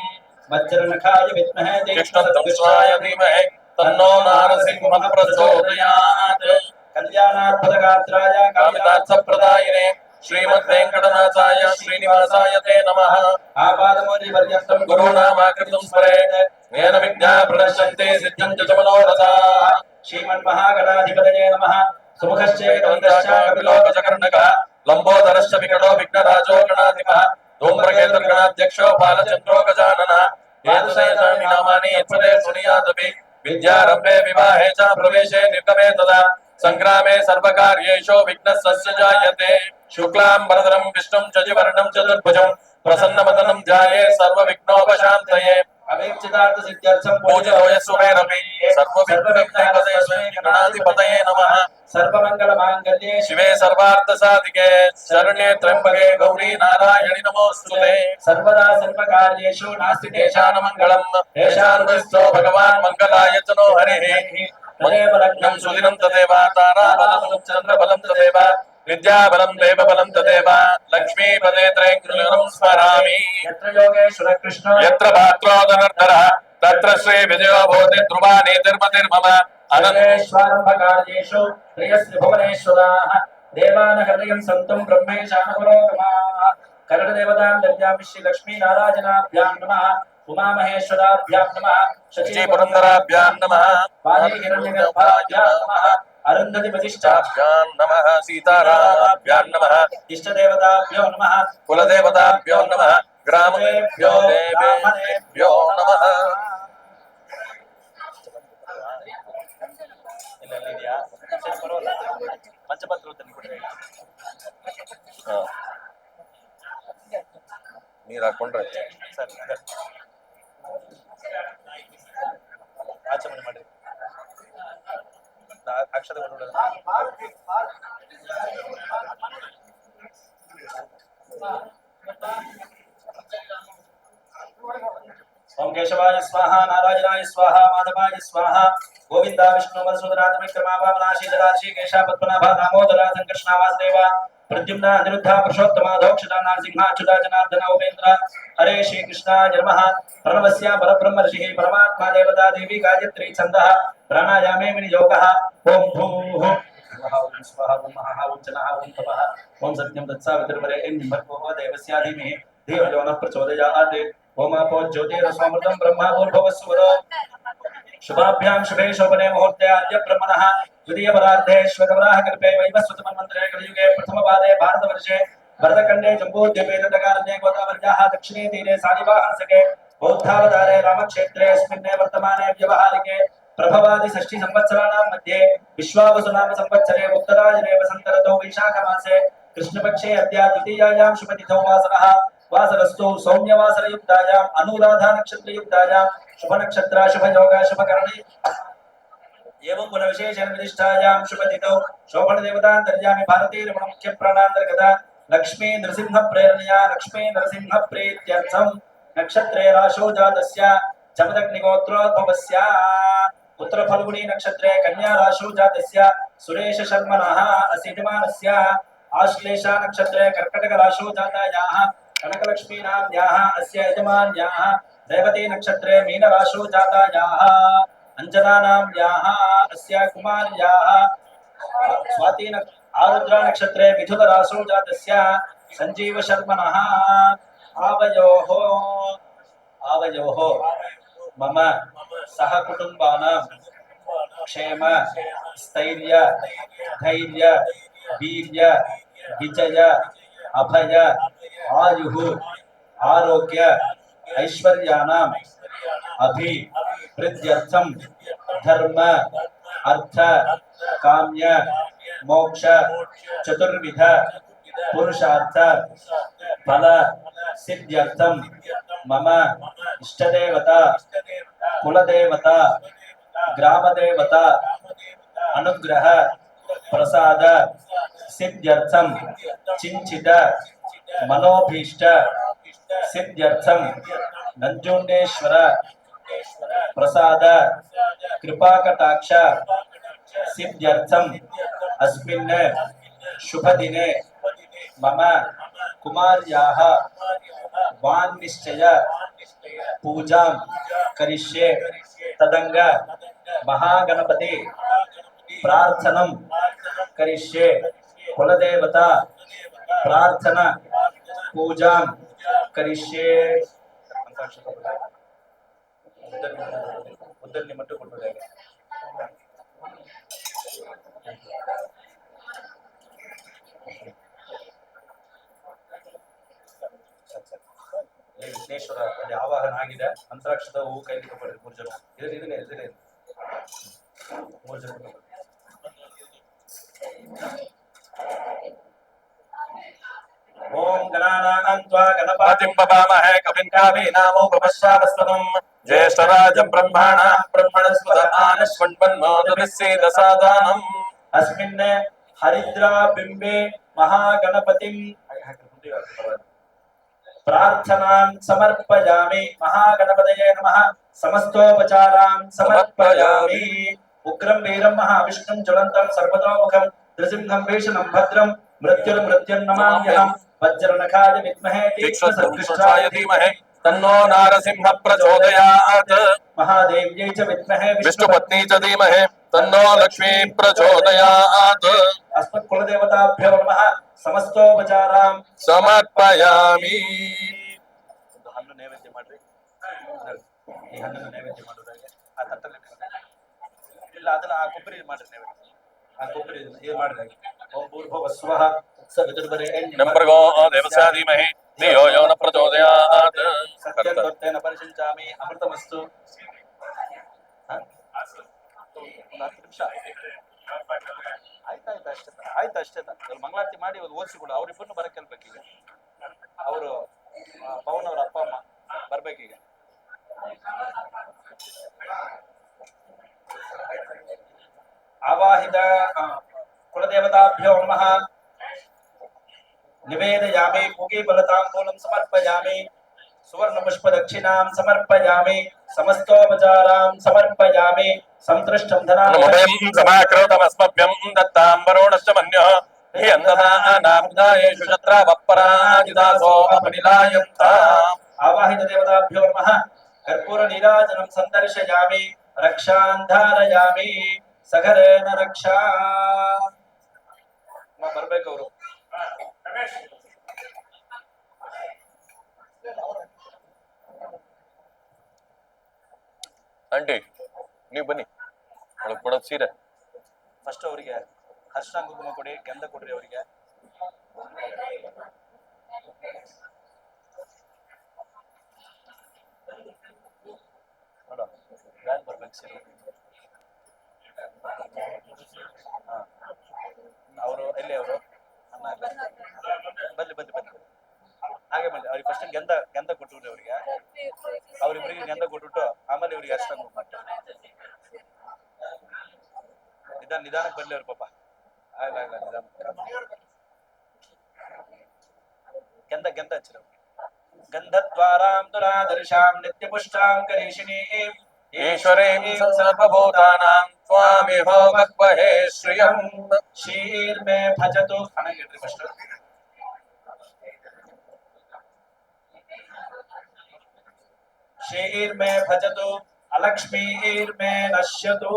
वज्रनखाय विद्महे कृष्णध्वंसाय धीमहि तन्नो नारसिंहः प्रचोदयात् कल्याणात्मकगात्राय कामितार्थप्रदायिने श्रीमद्वेङ्कटनाथाय श्रीनिवासाय ते नमः आपादमौलिपर्यन्तं गुरूणामाकृतं स्मरेत् येन विद्या प्रणश्यन्ते सिद्ध्यन्ति च मनोरथाः श्रीमन्महागणाधिपतये नमः सुमुखश्चेकन्दश्च कपिलोकचकर्णकः लम्बोदरश्च विकटो विघ्नराजो गणाधिपः धूम्रकेतुर्गणाध्यक्षो बालचन्द्रो गजाननः एतदेतानि नामानि यत्पदे शृणुयादपि विद्यारम्भे विवाहे च प्रवेशे निर्गमे तदा संग्रामे सर्वकार्येषु विघ्नस्य जायते शुक्लाम्बरधरं विष्णुं शशिवर्णं चतुर्भुजं प्रसन्नवदनं ध्याये सर्वविघ्नोपशान्तये अवेक्षितार्थसिद्ध्यर्थं पूजनोयस्वमेरपि सर्वविघ्नविनाशनाधिपतये नमः सर्वमङ्गलमाङ्गल्ये शिवे सर्वार्थसाधिके शरण्ये त्र्यम्बके गौरी नारायणि नमोऽस्तुते सर्वदा सर्वकार्येषु नास्ति तेषां मङ्गलम् तेषान्विष्टो भगवान् मङ्गलाय च नो हरिः तदेव लग्नं सुदिनं तदेव ताराबलं चन्द्रबलं तदेव विद्याबलं देवबलं तदेव लक्ष्मीपदे त्रयं स्मरामि यत्र योगेश्वर कृष्ण यत्र भात्रोदनर्धरः तत्र श्री विजयो भवति ध्रुवा नीतिर्मतिर्मम अनन्तेष्वारम्भकार्येषु प्रियस्य भुवनेश्वराः देवानहृदयं सन्तं ब्रह्मेशानपुरोगमाः करणदेवतां दर्यामिश्री लक्ष्मीनारायणाभ्यां नमः उमामहेश्वराभ्यां नमः शचीपुरन्दराभ्यां नमः हिरण्यगर्भाभ्यां नमः अरुन्धतिपतिष्ठाभ्यां नमः सीतारामाभ्यां नमः इष्टदेवताभ्यो नमः कुलदेवताभ्यो नमः ग्रामेभ्यो देवेभ्यो नमः ನೀರು ಹಾಕೊಂಡ್ರೆ ಆಚರಣೆ ಮಾಡಿ ಅಕ್ಷತೆ ओम केशवाय स्वाहा नारायणाय स्वाहा माधवाय स्वाहा गोविंदा विष्णु मधुसूदनाथ विक्रमा वामनाशी जलाशी केशा पद्मनाभा दामोदरा संकृष्णा वासुदेवा प्रद्युम्न अनिरुद्ध पुरुषोत्तम दौक्षिता नरसिंह अच्युता जनार्दन उपेन्द्र हरे श्री कृष्णाय नमः प्रणवस्य परब्रह्म ऋषिः परमात्मा देवता देवी गायत्री छन्दः प्राणायामे विनियोगः ओम भूः ओम स्वाहा ओम महाः ओम जनः ओम तपः ओम सत्यं तत्सावितुर्वरेण्यं भर्गो देवस्य धीमहि धियो यो नः प्रचोदयात् ओम आपो ज्योतिरस्वामृतं ब्रह्मा भूर्भुवस्सुवरो शुभाभ्यां शुभे शोभने मुहूर्ते आद्य ब्रह्मणः द्वितीय परार्धे श्वेतवराह कल्पे वैवस्वतमन्वन्तरे कलियुगे प्रथमपादे भारतवर्षे भरतखण्डे जम्बूद्वीपे तटकारण्ये गोदावर्याः दक्षिणे तीरे सालिवाहनसके बौद्धावतारे रामक्षेत्रे अस्मिन्ने वर्तमाने व्यवहारिके प्रभवादि षष्ठी संवत्सराणां मध्ये विश्वावसुनाम संवत्सरे उत्तरायणे वसन्तऋतौ वैशाखमासे कृष्णपक्षे अद्य द्वितीयायां शुभतिथौ वासरः वासरस्तु सौम्यवासरयुक्तायाम् अनुराधा नक्षत्रयुक्तायां शुभ नक्षत्र शुभ योग शुभ करणी एवं गुण विशेषण विशिष्टायां शुभ तिथौ शोभन देवतांतर्यामि भारतीय रमण मुख्य प्राणांतर्गत लक्ष्मी नरसिंह प्रेरणया लक्ष्मी नरसिंह प्रीत्यर्थं नक्षत्रे राशो जातस्य जमदग्निगोत्रोद्भवस्य पुत्र फल्गुनी नक्षत्रे कन्या राशो जातस्य सुरेश शर्मणः असिधमानस्य आश्लेषा नक्षत्रे कर्कटक राशो जातायाः कनकलक्ष्मी नाम्याः अस्य यजमान्याः रेवती नक्षत्रे मीन राशो जातायाः अंजना नाम्याः अस्य कुमार्याः स्वाति आरुद्रा नक्षत्रे विधुत राशो जातस्य संजीव शर्मणः आवयोः मम सह कुटुंबानां क्षेम स्थैर्य धैर्य वीर्य विजय अभय आयुः आरोग्य ऐश्वर्याणाम् अभिवृद्ध्यर्थं धर्म अर्थ काम्य मोक्ष चतुर्विध पुरुषार्थ फल सिद्ध्यर्थम मम इष्टदेवता कुलदेवता ग्रामदेवता अनुग्रह प्रसाद सिद्ध्यर्थम चिंचित मनोभीष्ट सिद्ध्यर्थम नंजुंडेश्वर प्रसाद कृपाकटाक्ष सिद्ध्यर्थम अस्मिन् शुभदिने मम कुमार्याः वान्निश्चय पूजां करिष्ये तदंग महागणपति प्रार्थनं करिष्ये कुलदेवता प्रार्थना पूजां करिष्ये उद्धरनी मट्टु ಕೊಟ್ಟಿದ್ದಾರೆ ವಿಘ್ನೇಶ್ವರ ಅಲ್ಲಿ ಆವಾಹನ ಆಗಿದೆ ಅಂತರಾಕ್ಷದ ಹೂವು ಕೈಲಿ ತಗೊಳ್ಳಿ 3 ಜನ ಇದನ್ನೇ ಮೂರು ಜನ ओम गणानान्त्वा गणपतिं पवामहे कविं कवीनामुपमश्रावस्तमं ज्येष्ठराजं ब्रह्मणा ब्रह्मणस्पत आनश्वन्वन्नोदभिस्सेदसादानम् अस्मिन् हरिद्रा बिम्बे महागणपतिं प्रार्थनां समर्पयामि महागणपतये नमः समस्तोपचारान् समर्पयामि उग्रं वीरं महाविष्णुं ज्वलन्तं सर्वतोमुखं नृसिंहं भीषणं भद्रं मृत्युर्नमाम्यहम् वज्रनखाय विद्महे तीक्ष्णसर्पिष्ठाय धीमहि तन्नो नारसिंह प्रचोदयात् महादेव्यै च विद्महे विष्णुपत्नी च धीमहि तन्नो लक्ष्मी प्रचोदयात् अस्मत् कुलदेवताभ्यो नमः समस्तोपचारां समर्पयामि हಣ್ಣು ನೈವೇದ್ಯ ಮಾಡ್ರಿ ಈ ಹಣ್ಣನ್ನು ನೈವೇದ್ಯ ಮಾಡೋದಾಗೆ ಆ ತಟ್ಟಲ್ಲಿ ಇಲ್ಲ ಅದನ್ನ ಆ ಕೊಬ್ಬರಿ ಮಾಡ್ರಿ ನೈವೇದ್ಯ ಆ ಕೊಬ್ಬರಿ ಇದು ಮಾಡ್ರಿ ಓಂ ಭೂರ್ಭುವಃ ಸ್ವಃ नंबरगो देवस्य धीमहि धियो यो न प्रचोदयात् सत्यं भक्तेन परिशिञ्चामि अमृतमस्तु ಆಯ್ತು ಅಷ್ಟೇ ಮಂಗಳಾರತಿ ಮಾಡಿ ಓದಿಸಿಕೊಂಡು ಅವರಿಬ್ಬರನ್ನು ಬರಕ್ಕೆ ಹೇಳ್ಬೇಕೀಗ ಅವರು ಪವನ್ ಅವರ ಅಪ್ಪ ಅಮ್ಮ ಬರ್ಬೇಕೀಗ ಆವಾಹಿತ कुलदेवताभ्यो नमः निवेदयामि पूगीफलताम्बूलं समर्पयामि सुवर्णपुष्पदक्षिणां समर्पयामि समस्तोपचारां समर्पयामि संतृष्टं धनामयं समाकृतमस्मभ्यं दत्ताम्बरोणश्च मन्यः हि अन्नदानाब्दायेषु शत्रावपराजितासो अपनिलायन्ता आवाहित देवताभ्यो नमः कर्पूरनीराजनं सन्दर्शयामि रक्षां धारयामि सघरेण रक्षा ಬರ್ಬೇಕು ಅವರು ಆಂಟಿ ನೀವು ಬನ್ನಿ ಒಳಗೆ ಕೊಡೋದು ಸೀರೆ ಫಸ್ಟ್ ಅವರಿಗೆ ಅರಿಶಿನ ಕುಂಕುಮ ಕೊಡಿ ಗಂಧ ಕೊಡ್ರಿ ಅವರಿಗೆ ನೋಡ ಬ್ಯಾಗ್ ಬರ್ಬೇಕು ಸೀರೆ ಅವರು ಎಲ್ಲಿ ಅವರು ಬನ್ನಿ ಬನ್ನಿ ಬನ್ನಿ ಹಾಗೆ ಬನ್ನಿ ಅವ್ರಿಗೆ ಫಸ್ಟ್ ಗಂಧ ಕೊಟ್ಬಿಟ್ರಿ ಅವರಿಗೆ ಅವ್ರಿಬ್ರಿಗೆ ಗಂಧ ಕೊಟ್ಬಿಟ್ಟು ಆಮೇಲೆ ಇವ್ರಿಗೆ ಅರ್ಶನ ನಿಧಾನಕ್ಕೆ ಬರ್ಲಿ ಅವ್ರು ಪಾಪ ಆಗಲ್ಲ ನಿಧಾನ ಗಂಧ ಹಚ್ಚಿರ ಗಂಧದ್ವಾರಾಂ ದುರಾದರ್ಶಾಂ ನಿತ್ಯಪುಷ್ಟಾಂ ಕರೀಷಿಣೀಂ ಈಶ್ವರೀಂ ಸರ್ವಭೂತಾನಾಂ स्वामिहो मक्वहे श्रियं शीर में भजतु अनंगिट्री फस्ट शीर में भजतु अलक्ष्मीर में नश्यतु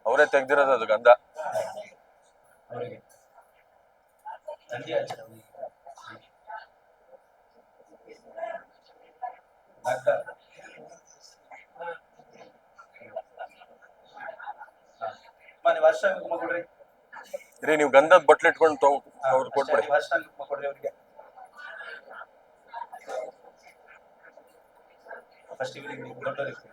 ಅವರೇ ತೆಗೆದಿರೋದು ಅದು ಗಂಧ ಅವರಿಗೆ ತಂದಿ ಹಚ್ಚಿರ ಮನೆ ವರ್ಷ ಕುಂಕುಮ ಕೊಡ್ರಿ ರೀ ನೀವು ಗಂಧದ ಬಟ್ಲು ಇಟ್ಕೊಂಡು ಅವ್ರು ಕೊಟ್ಬಿಡಿ ವರ್ಷ ಕುಂಕುಮ ಕೊಡ್ರಿ ಅವ್ರಿಗೆ ಫಸ್ಟ್ ಇವರಿಗೆ ದೊಡ್ಡವರಿಗೆ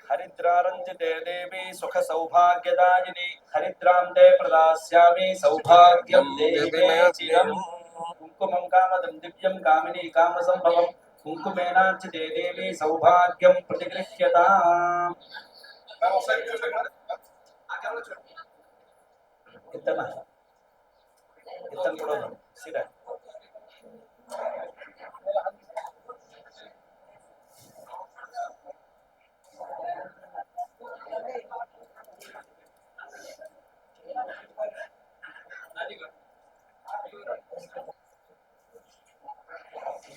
हरिद्रारञ्जिते देवी सुख सौभाग्यदायिनी हरिद्रां ते प्रदास्यामि सौभाग्यं देहि मे चिरम् कुङ्कुमं कामदं दिव्यं कामिनी कामसम्भवं कुङ्कुमेनार्चिते देवी सौभाग्यं प्रतिगृह्यताम् इतना ಕೊಡೋದು ಸೀದಾ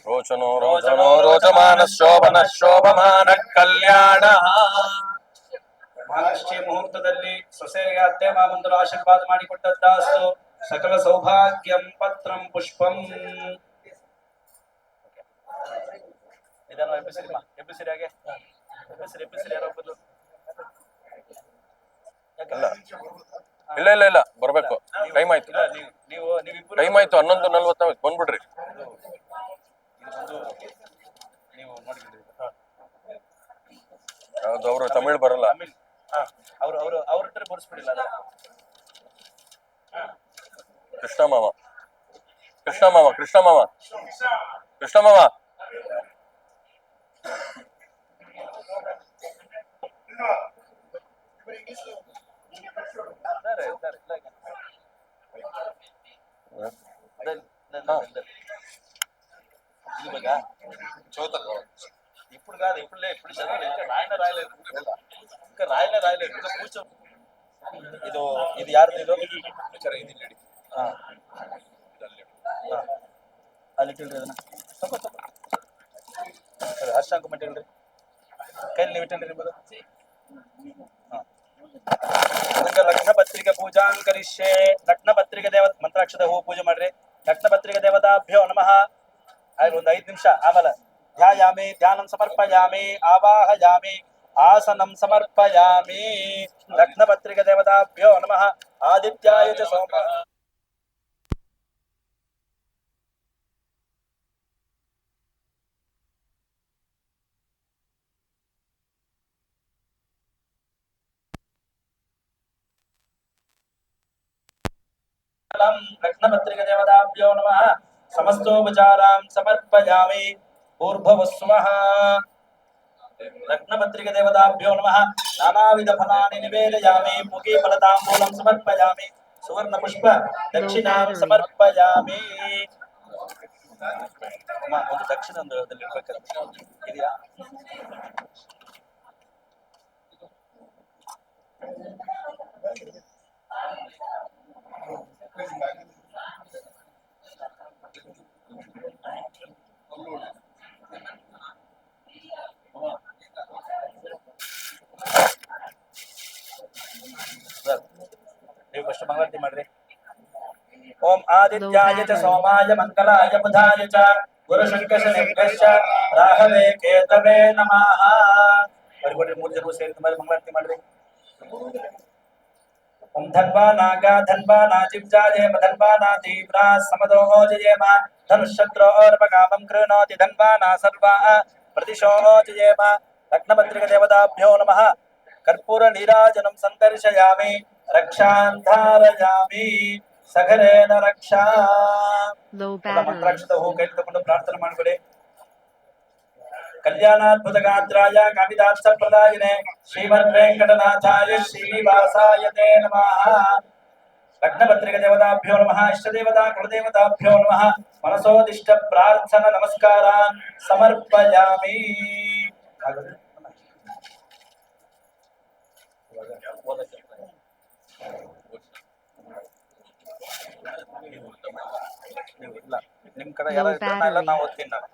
रोचनो रोचनो रोचमान शोभन शोभमान कल्याण ಮಹಾರಾಷ್ಟ್ರೀಯ ಮುಹೂರ್ತದಲ್ಲಿ ಸೊಸೆಯರಿಗೆ ಅತ್ತೆ ಮಾವಂದರು ಆಶೀರ್ವಾದ ಮಾಡಿಕೊಟ್ಟದ್ದಾಸ್ತು ಸಕಲ ಸೌಭಾಗ್ಯಂ ಪತ್ರಂ ಪುಷ್ಪಂ ಇದನ್ನು ಎಬ್ಬಿಸಿರಿ ಹಾಗೆ ಎಬ್ಬಿಸಿರಿ ಯಾರೋ ಒಬ್ಬರು ಇಲ್ಲ ಇಲ್ಲ ಇಲ್ಲ ಬರ್ಬೇಕು ಟೈಮ್ ಆಯ್ತು ನೀವಿಬ್ಬರು ಟೈಮ್ ಆಯ್ತು 11:40 ಬಂದ್ಬಿಡ್ರಿ ನೀವು ನೋಡಿದ್ರಿ ಯಾವ್ದು ಅವರು ತಮಿಳ್ ಬರಲ್ಲ ಅವ್ರ ಬರ್ಸ್ಬಿಡಿಲ್ಲ ಅದ ಕೃಷ್ಣ ಮಾಮ ಕೃಷ್ಣ ಮಾಮ ಕೃಷ್ಣ ಮಾಮ ಕೃಷ್ಣ ಮಾಮ ఇప్పుడు కాదు ఇప్పుడు చదవాలి ఇంకా రాయలేదు ఇంకా రాయలేదు ఇంకా కూర్చో ఇది యారు ఇది ಅಲ್ಲಿ ಇಟ್ಟಿಲ್ರಿ ಅದನ್ನ ಅರ್ಶಾಂಕ ಮಟ್ಟಿಲ್ರಿ ಕೈಲಿ ನೀವು ಇಟ್ಟಿಲ್ರಿ ನಿಮ್ಮದು ಅದಕ್ಕೆ ಲಗ್ನ ಪತ್ರಿಕೆ ಪೂಜಾಂ ಕರಿಷ್ಯೆ ಲಗ್ನ ಪತ್ರಿಕೆ ದೇವ ಮಂತ್ರಾಕ್ಷದ ಹೂ ಪೂಜೆ ಮಾಡ್ರಿ ಲಗ್ನ ಪತ್ರಿಕೆ ದೇವತಾಭ್ಯೋ ನಮಃ ಒಂದು 5 ನಿಮಿಷ ಆಮೇಲೆ ಧ್ಯಾಯಾಮಿ ಧ್ಯಾನಂ ಸಮರ್ಪಯಾಮಿ ಆವಾಹಯಾಮಿ ಆಸನಂ ಸಮರ್ಪಯಾಮಿ ಲಗ್ನ ಪತ್ರಿಕೆ ದೇವತಾಭ್ಯೋ ನಮಃ ಆದಿತ್ಯಾಯ ಚ ಸೋಮಃ लग्नपत्रिक देवताभ्यो नमः समस्तोपचारां समर्पयामि ऊर्ध्वस्वः लग्नपत्रिक देवताभ्यो नमः नानाविध फलानि निवेदयामि मुखे फलताम्बूलं समर्पयामि सुवर्ण पुष्प दक्षिणां समर्पयामि ಒಂದು ದಕ್ಷಿಣ ಇದೆಯಾ ನೀವು ಫಸ್ಟ್ ಮಂಗಳಾರತಿ ಮಾಡ್ರಿ ಓಂ ಆದಿತ್ಯಾಯ ಚ ಸೋಮಾಯ ಮಂಗಲಾಯ ಬುಧಾಯ ಚ ಗುರುಶಂಕರಶನೇಭ್ಯಶ್ಚ ರಾಹವೇ ಕೇತವೇ ನಮಃ ಬರಿಕೊಡ್ರಿ 3 ಜನರು ಸೇರಿ ಮಂಗಳಾರತಿ ಮಾಡ್ರಿ ओम धन्वा नागा धन्वा नाजिब्जाजेम धन्वा ना तीव्रा समदो जयेम धनुषत्रो अर्पकामं कृणोति धन्वा ना सर्वा प्रतिशो जयेम लग्नपत्रिक देवताभ्यो नमः कर्पूर नीराजनं संदर्शयामि रक्षां धारयामि सघरेण रक्षा ಮಂತ್ರಾಕ್ಷತ ಹೂ ಕೈ ತಗೊಂಡು ಪ್ರಾರ್ಥನೆ ಮಾಡಬೇಡಿ कल्याणाद्भुत गात्राय कामिदार्थ प्रदायिने श्रीमद् वेंकटनाथाय श्रीनिवासाय ते नमः लग्नपत्रिक देवताभ्यो नमः इष्टदेवता कुलदेवताभ्यो नमः मनसोदिष्ट प्रार्थना नमस्कारान् समर्पयामि ನಿಮ್ ಕಡೆ ಯಾರು ಇದ್ರಲ್ಲ ನಾವು ಓದ್ತೀನಿ ನಾನು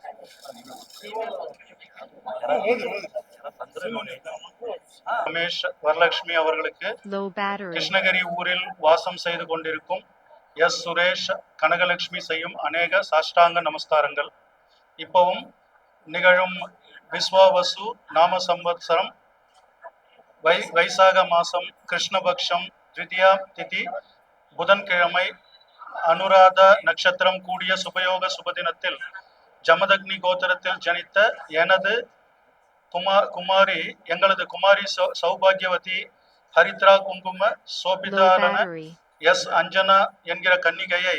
ரமேஷ் வரலட்சுமி அவர்களுக்கு கிருஷ்ணகிரி ஊரில் வாசம் செய்து கொண்டிருக்கும் எஸ் சுரேஷ் கனகலட்சுமி செய்யும் அநேக சாஷ்டாங்க நமஸ்காரங்கள். இப்பவும் நிகழும் விஸ்வாவசு நாம சம்வத்சரம் வைசாக மாசம் கிருஷ்ணபக்ஷம் த்விதியா திதி புதன்கிழமை அனுராத நட்சத்திரம் கூடிய சுபயோக சுபதினத்தில் ஜமதக்னி கோத்திரத்தில் ஜனித்த எனது குமாரி எங்களது குமாரி சௌபாகியவதி ஹரித்ரா குங்கும சோபிதாரன எஸ் அஞ்சனா என்கிற கன்னிகையை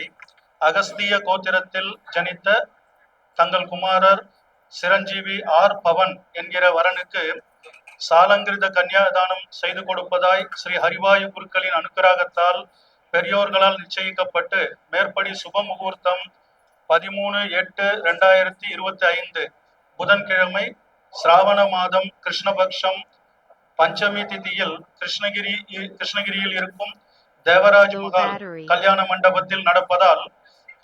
அகஸ்திய கோத்திரத்தில் ஜனித்த தங்கள் குமாரர் சிரஞ்சீவி ஆர் பவன் என்கிற வரனுக்கு சாலங்கிருத கன்யாதானம் செய்து கொடுப்பதாய் ஸ்ரீ ஹரிவாயு குருக்களின் அனுக்கிரகத்தால் பெரியோர்களால் நிச்சயிக்கப்பட்டு மேற்படி சுப முகூர்த்தம் 13/8/2025 புதன்கிழமை சிராவண மாதம் கிருஷ்ணபக்ஷம் பஞ்சமி திதியில் கிருஷ்ணகிரியில் இருக்கும் தேவராஜ் மகால் கல்யாண மண்டபத்தில் நடப்பதால்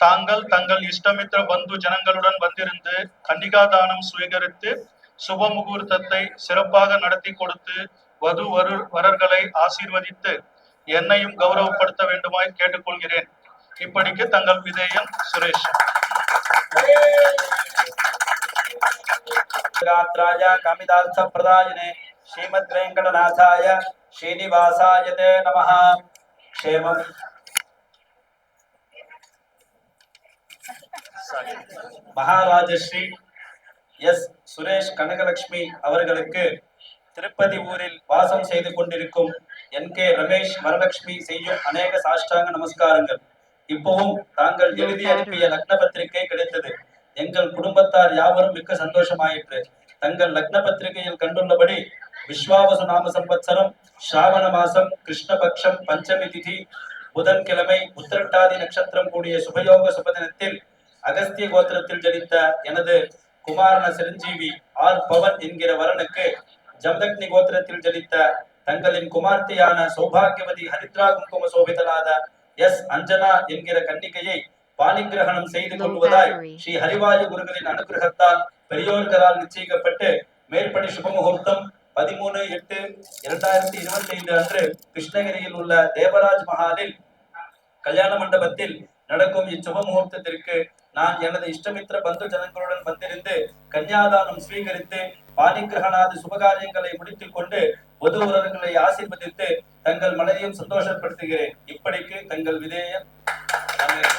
தாங்கள் தங்கள் இஷ்டமித்திர பந்து ஜனங்களுடன் வந்திருந்து கன்னிகாதானம் சுவீகரித்து சுப முகூர்த்தத்தை சிறப்பாக நடத்தி கொடுத்து வது வரர்களை ஆசீர்வதித்து என்னையும் கௌரவப்படுத்த வேண்டுமாய் கேட்டுக்கொள்கிறேன். இப்படிக்கு தங்கள் விதேயன் சுரேஷ். ராத்ராய காமிதார்த்த பிரதாயினே ஸ்ரீமத் வெங்கடநாதாய ஸ்ரீனிவாசாய தே நமः. க்ஷேமம். மகாராஜஸ்ரீ எஸ் சுரேஷ் கனகலட்சுமி அவர்களுக்கு திருப்பதி ஊரில் வாசம் செய்து கொண்டிருக்கும் NK ரமேஷ் வரலட்சுமி செய்யும் அநேக சாஷ்டாங்க நமஸ்காரங்கள். இப்பவும் தாங்கள் எழுதி அனுப்பிய லக்ன பத்திரிகை கிடைத்தது. எங்கள் குடும்பத்தார் யாவரும் மிக்க சந்தோஷமாயிற்று. தங்கள் லக்ன பத்திரிகையில் கண்டுள்ளபடி விஸ்வாவசு நாம சம்பத்சரம் ஸ்ராவண மாசம் கிருஷ்ணபக்ஷம் பஞ்சமி திதி புதன்கிழமை உத்திரட்டாதி நட்சத்திரம் கூடிய சுபயோக சுபதினத்தில் அகஸ்திய கோத்திரத்தில் ஜனித்த எனது குமாரன சிரஞ்சீவி ஆர் பவன் என்கிற வரனுக்கு ஜமதக்னி கோத்திரத்தில் ஜனித்த தங்களின் குமார்த்தியான சௌபாகியவதி ஹரித்ரா குங்கும சோபிதலாத எஸ் அஞ்சனா என்கிற கன்னிகையை பாணிகிரகணம் செய்து கொள்வதாய் ஸ்ரீ ஹரிவாயு குருகளின் அனுகிரகத்தால் பெரியோர்களால் நிச்சயிக்கப்பட்டு மேற்படி சுபமுகூர்த்தம் 13/8/2025 அன்று கிருஷ்ணகிரியில் உள்ள தேவராஜ் மஹாலில் கல்யாண மண்டபத்தில் நடக்கும் இச்சுப முகூர்த்தத்திற்கு நான் எனது இஷ்டமித்திர பந்து ஜனங்களுடன் வந்திருந்து கன்யாதானம் ஸ்வீகரித்து பாணிகிரகணாதி சுபகாரியங்களை முடித்துக் கொண்டு வதுவரர்களை ஆசீர்வதித்து தங்கள் மனதையும் சந்தோஷப்படுத்துகிறேன். இப்படிக்கு தங்கள் விதேயன் ரமேஷ்.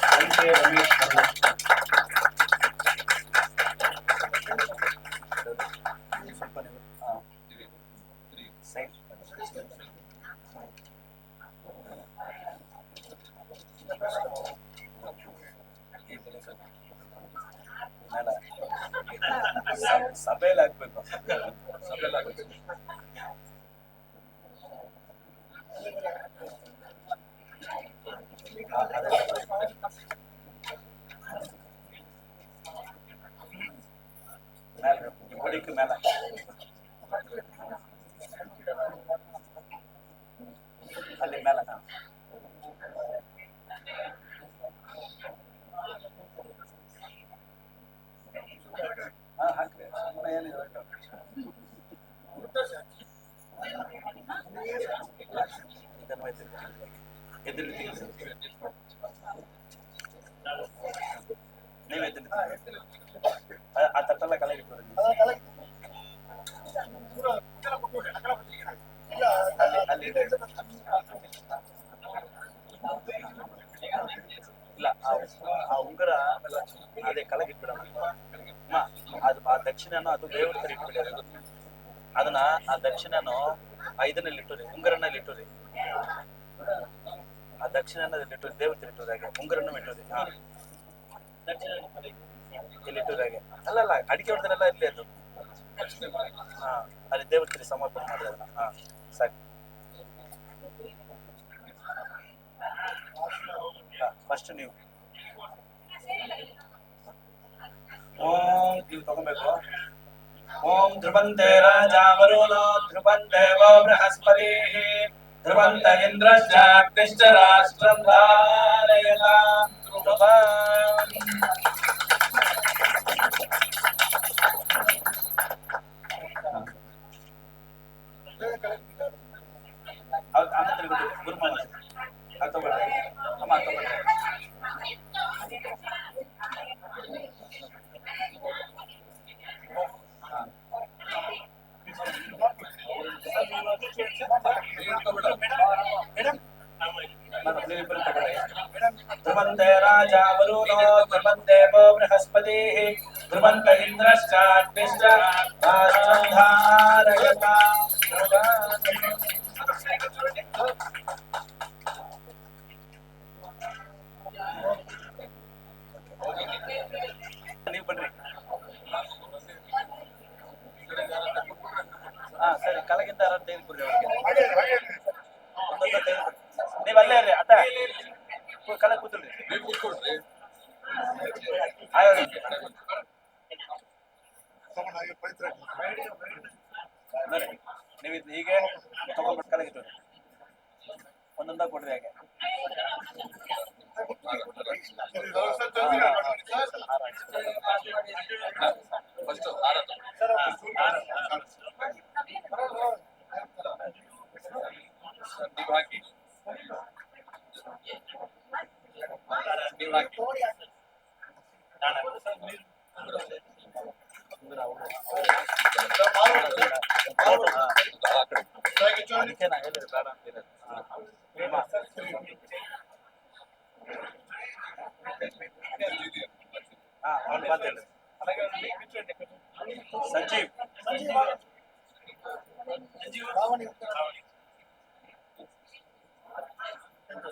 ಸಭೆಯಲ್ಲಿ ಹಾಕ್ಬೇಕು. இப்படிக்கு மேல ಅಲ್ಲಿ மேல ಹಾಕ್ರಿ. ಏನಿದೆ ಎದುರು ನೀವು ಎದುರು ಆ ತಟ್ಟೆಲ್ಲ ಕಲೆಗಿಟ್ಟು ಅಲ್ಲಿ ಇಲ್ಲ ಆ ಉಂಗುರ ಅದೇ ಕಲೆಗಿಟ್ಬಿಡೋಣ. ಅದು ಆ ದಕ್ಷಿಣನು ಅದು ದೇವ್ರ ತರ ಇಟ್ಬಿಡಿ. ಅದನ್ನ ಆ ದಕ್ಷಿಣನು ಇದನ್ನಲ್ಲಿ ಇಟ್ಟುರಿ, ಉಂಗುರನಲ್ಲಿ ಇಟ್ಟುರಿ. ಆ ದಕ್ಷಿಣದಲ್ಲಿ ಇಟ್ಟುರಿ, ದೇವ್ರ ತರ ಇಟ್ಟುರಿ. ಹಾಗೆ ಉಂಗುರನ್ನು ಇಟ್ಟುರಿ. ಹಾ ಇಲ್ಲಿ ಇಟ್ಟುರಿ. ಹಾಗೆ ಅಲ್ಲಲ್ಲ ಅಡಿಕೆ ಹೊಡೆದನೆಲ್ಲ ಇರ್ಲಿ ಅದು. ಹಾ ಅಲ್ಲಿ ದೇವ್ರ ತರ ಸಮರ್ಪಣೆ ಮಾಡಿ ಅದನ್ನ. ಹಾ ಸಾಕು. ಫಸ್ಟ್ ನೀವು ಓಂ ನೀವು ತಗೋಬೇಕು. ಓಂ ಧ್ರುವಂತೆ ರಾಜಾ ವರುಣೋ ಧ್ರುವಂದೇವೋ ಬೃಹಸ್ಪತಿ ಧ್ರುವಂತ ಇಂದ್ರಶ್ಚಾಗ್ನಿಶ್ಚ ರಾಷ್ಟ್ರಂ ಧಾರಯತಾಂ ಧ್ರುವಂ. ಗುರುಮಾನ ತಗೊಳ್ಳಿ ಅಮ್ಮ ತಗೊಳ್ಳಿ. ಧ್ರುವಂತೆ ರಾಜಾ ವರುಣೋ ಧ್ರುವಂದೇವೋ ಬೃಹಸ್ಪತಿ ध्रुवन्त इन्द्रश्चाग्निश्च राष्ट्रं धारयता ನೀವು ಬನ್ರಿ ಸರಿ ಕಲಗಿಂತ ಯಾರು ತೆಗೆದುಕೊಡ್ರಿ ಅವ್ರಿಗೆ ನೀವು ಅಲ್ಲೇ ಇರ್ರಿ ಅಟ್ಟ ಕಲ ಕೂತ್ರಿ ನೀವು ಹೀಗೆ ತಗೊಂಡ್ಬಿಟ್ಟು ಕಲಗಿತ್ತು ಒಂದೊಂದಾಗ ಕೊಡ್ರಿ ಹಾಗೆ ಅದಕ್ಕೆ ನಾ ಹೇಳಿದ್ರೆ ಬೇಡ ಅಂತಿರೋದು ಅವ್ನು ಮಾತಾಡಿ ಸಂಜೀವ್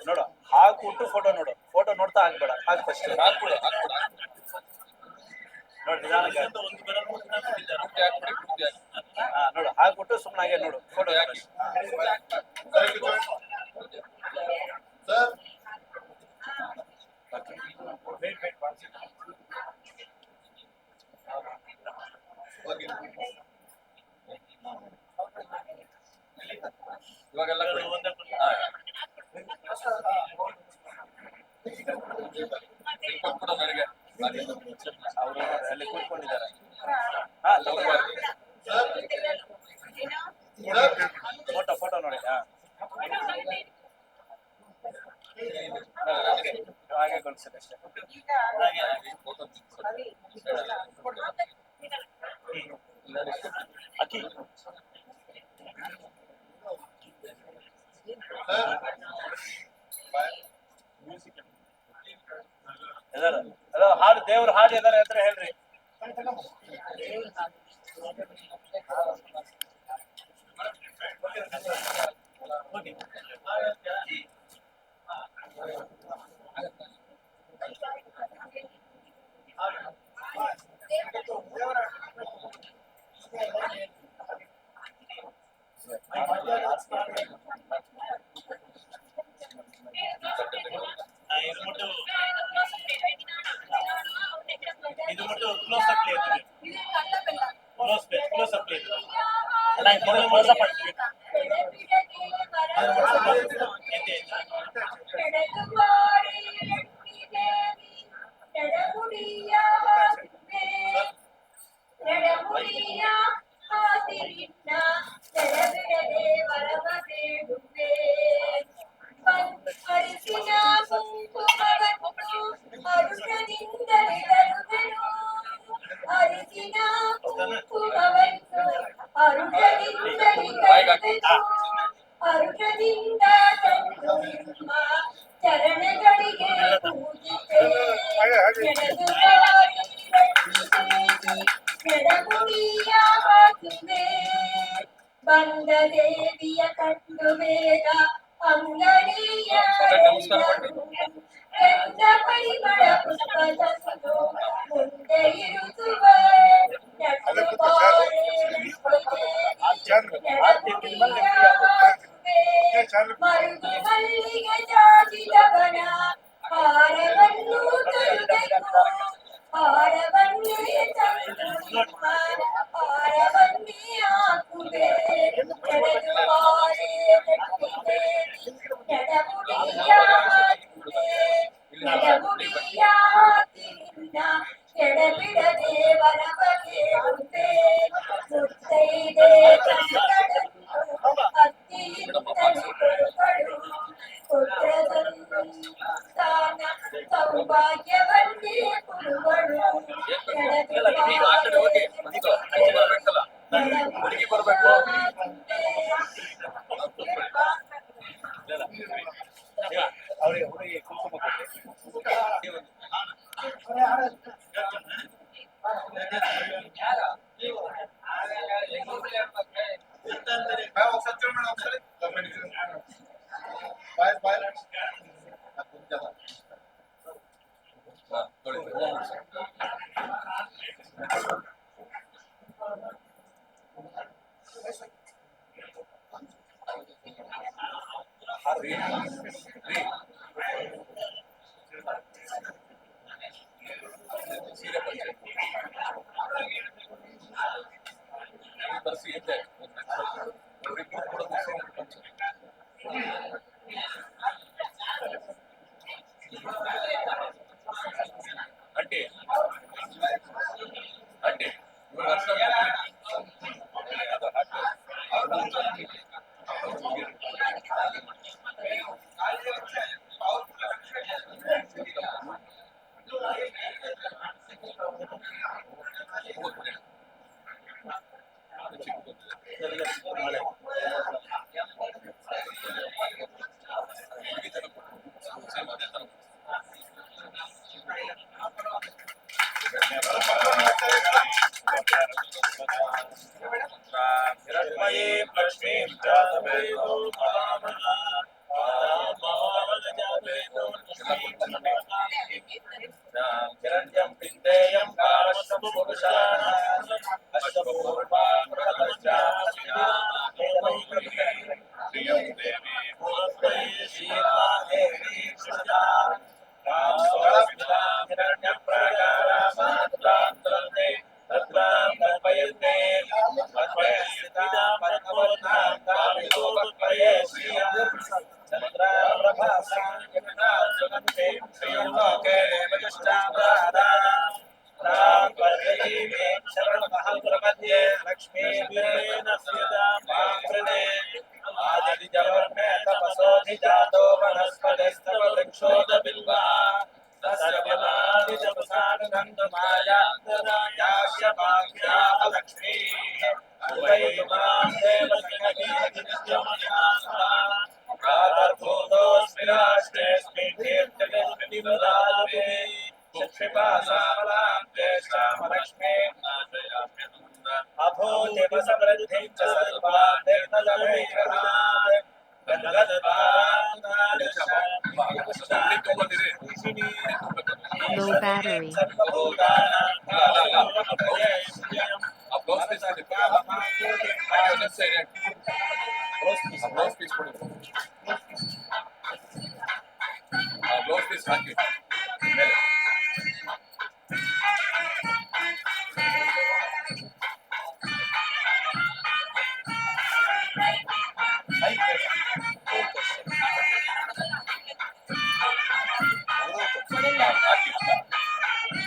ನೋಡು ಹಾಕ್ಬಿಟ್ಟು ಫೋಟೋ ನೋಡು ಫೋಟೋ ನೋಡ್ತಾ ಹಾಕ್ಬೇಡ ಹಾಕ್ ಫಸ್ಟ್ ನೋಡಿ ನಿಧಾನಕ್ಕೆ ನೋಡು ಹಾಕ್ಬಿಟ್ಟು ಸುಮ್ಮನಾಗೆ ನೋಡು ಫೋಟೋ ಇವಾಗೆಲ್ಲ ನನಗೆ ಅವರು ಅಲ್ಲಿ ಕೂತ್ಕೊಂಡಿದ್ದಾರೆ ಫೋಟೋ ಫೋಟೋ ನೋಡಿ ಹಾಗೆ ಕಳಿಸಿದೆ ಅಷ್ಟೇ ಅಕ್ಕಿ ಅದ ಹಾಡು ದೇವ್ರ ಹಾಡು ಇದಾರೆ ಅಂತ ಹೇಳ್ರಿ ಇದು ಮುಟ್ಟು close up close up close up ಚರಣಗಳಿಗೆ ಪೂಜಿತೆ ಎಡಮುಡಿಯ ಹಾಕುವೆ ಬಂದ ದೇವಿಯ ಕಂಡು ಬೇಗ ಅಂಗಡಿಯ ಎಂದ ಪರಿಮಳ ಪುಷ್ಪ ತಂದು ಮುಂದೆ ಇರುತ್ತುವ ಮರುಗಿ ಮಲ್ಲಿಗೆ ಜಾಜಿದವನ ಹಾರವನ್ನು ತರುವೆನು ಹಾರವನ್ನೇ ತಂದು ಹಾರವನ್ನೇ ಹಾಕುವೆ ಎಡದು ಬಾರೆ ಎಡಮುಡಿಯ ಹಾಕುವೆ ಎಡಮುಡಿಯ ಹಾಕಿನಿಂದ ಎಡಬಿಡದೆ ವರವಗೆ ಉಂಟೆ ಮುತ್ತೈದೆ ಕಣ್ಣು ಅತ್ತಿಯಿಂದಲೇ ಕೊಡುಗಳು ಪುತ್ರದನ್ನು ತಾನ ಸೌಭಾಗ್ಯವನ್ನೇ ಕೊಡುಗಳು ಅವರಿಗೆ ಕುಂಕುಮ ಕೊಟ್ಟೆ హిరణ్యం పిండేయం కామస్తం పురుషాణాం ప్రియం దేవి తపసోధిజాతో వనస్పతిస్తవ వృక్షోద బిల్వా తస్య ఫలాని జపసానుగంధమాయాస్య భాగ్యామ లక్ష్మీ ప్రాతర్భూతోస్మి రాష్ట్రేస్మి కీర్తిర్మితి వదామి చక్షుపాసామలాం జ్యేష్ఠామలక్ష్మీ అభూతిమ సమృద్ధిం చ సర్వార్థైర్నదమైకరాత్ Low battery.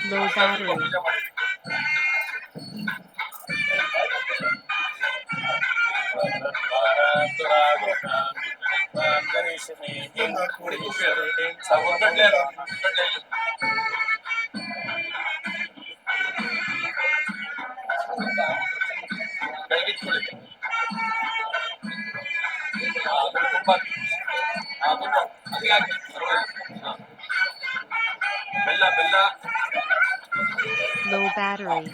Low battery. Low battery.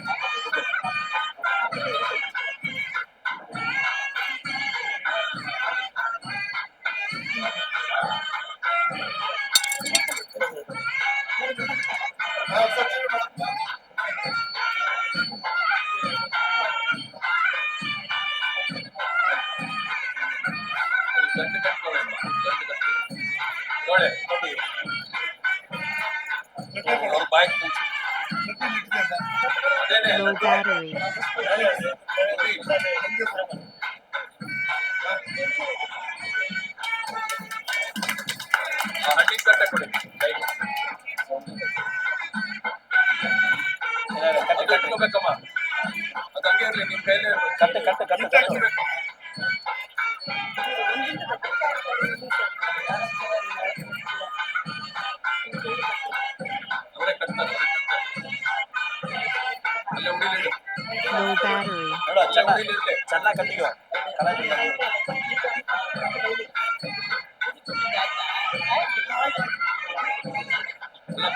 Low battery. Low battery.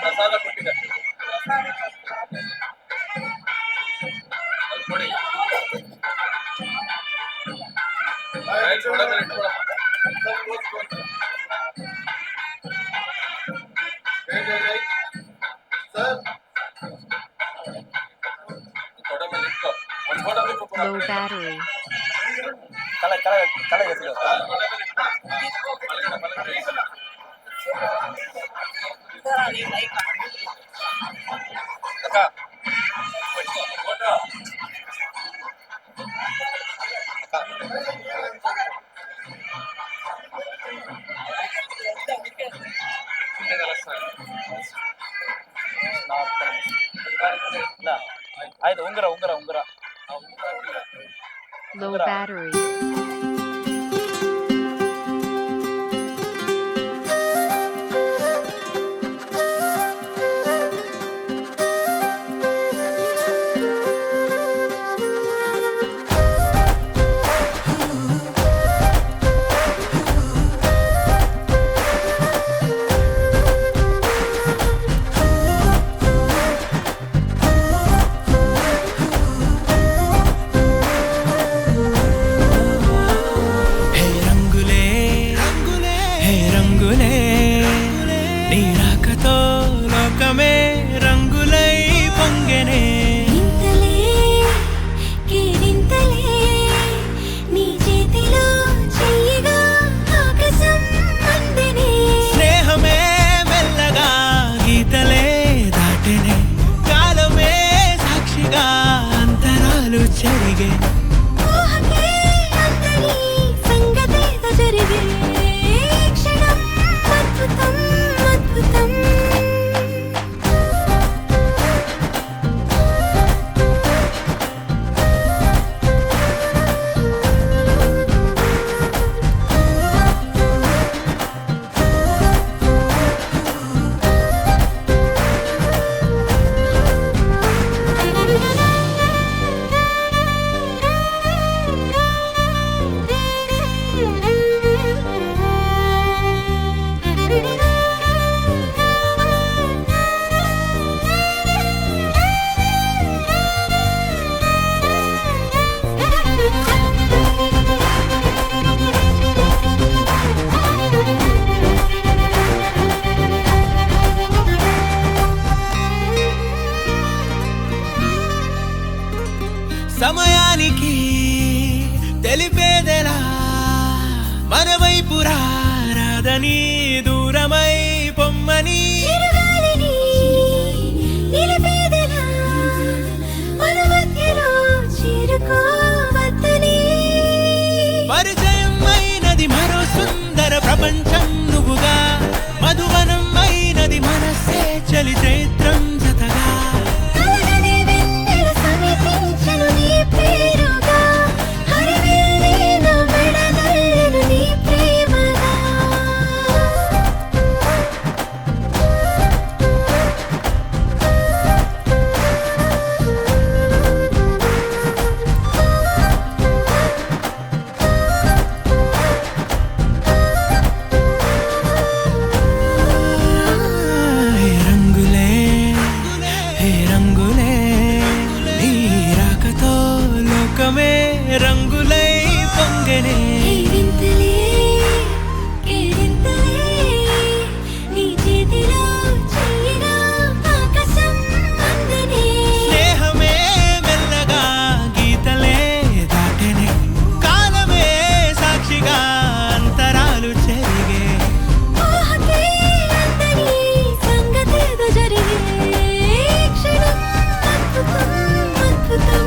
ಪ್ರಸಾದ ಕೊಟ್ಟಿದ್ದಾರೆ Low battery. ಆಯ್ತು ಉಂಗುರ ಉಂಗುರ ಉಂಗುರ Low battery. హే రంగులే హే రంగులే నీ రాకతో లోకమే రంగులై పొంగెనే ఇంతలే కేరింతలే నీ చేతిలో చెయ్యగా ఆకాశం అందెనే స్నేహమే మెల్లగా గీతలే దాటెనే కాలమే సాక్షిగా అంతరాలు చెరిగే ఊహకే అంతని సంగతేదో జరిగే క్షణం అద్భుతం అద్భుతం సమయానికి తెలిపేదెలా మన వైపు రాదని దూరమై పొమ్మని చిరుగాలిని నిలిపేదెలా మన మధ్యలో చేరుకోవద్దని పరిచయం అయినది మరో సుందర ప్రపంచం నువ్వుగా మధువనం అయినది మనసే చలి చైత్రం జతగా కలగనే వెన్నెల సమీపించెను నీ పేరుగా హరివెల్లి నా మెడలెను నీ ప్రేమగా హే రంగులే హే రంగులే నీ రాకతో లోకమే రంగులై పొంగెనే కేరింతలే కేరింతలే నీ చేతిలో చెయ్యగా ఆకాశం అందెనే స్నేహమే మెల్లగా గీతలే దాటెనే కాలమే సాక్షిగా అంతరాలు చెరిగే ఊహకే అంతని సంగతేదో జరిగే క్షణం అద్భుతం అద్భుతం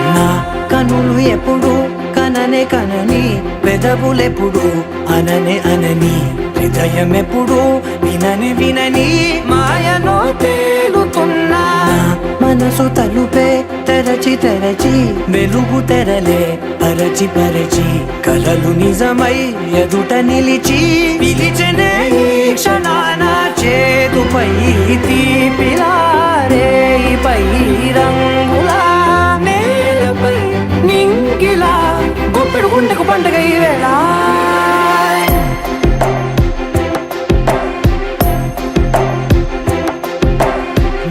నా కనులు ఎప్పుడు కననే కనని పెదవులెప్పుడు అననే అనని హృదయం ఎప్పుడు వినని వినని మాయలో తేలుతున్నా నా మనసు తలుపే తెరచి తెరచి వెలుగు తెరలే పరచి పరచి కలలు నిజమై ఎదుట నిలిచి పిలిచెనే ఈ క్షణాన చేతుపై తీపిలారే పై రంగులా నేలపై నింగిలా గుప్పెడు గుండెకు పండుగ ఈ వేళ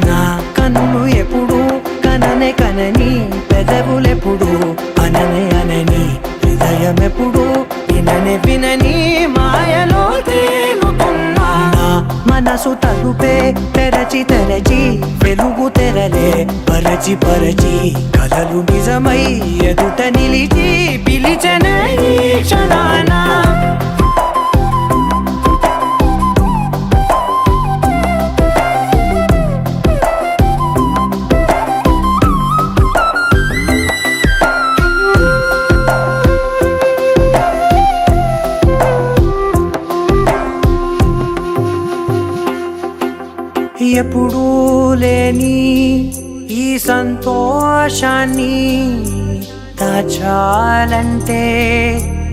నా కన్నులు ఎప్పుడు కననే కనని పెదవులెప్పుడు అననే అనని హృదయం ఎప్పుడు విననే వినని మాయలో తేలుతున్నా నా మనసు తలుపే తెరచి తెరచి వెలుగు తెరలే పరచి పరచి కలలు నిజమై ఎదుట నిలిచి పిలిచెనే ఈ క్షణాన ఎప్పుడూ లేని ఈ సంతోషాన్ని దాచాలంటే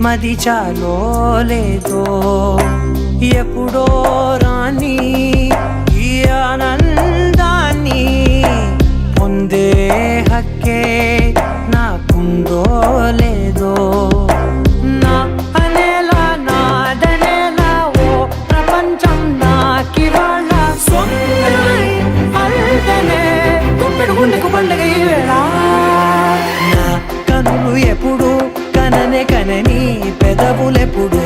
మది చాలో లేదో ఎప్పుడో రాని ఈ ఆనందాన్ని పొందే హక్కే నాకుందో లేదో నా అనేలా నాదనేలా ఓ ప్రపంచం నాకివాళ్ళ సొంతమై అల్దనే గుప్పెడు గుండెకు పండుగ ఈ వేళ నా కనులు ఎప్పుడు కననే కనని పెదవులెప్పుడు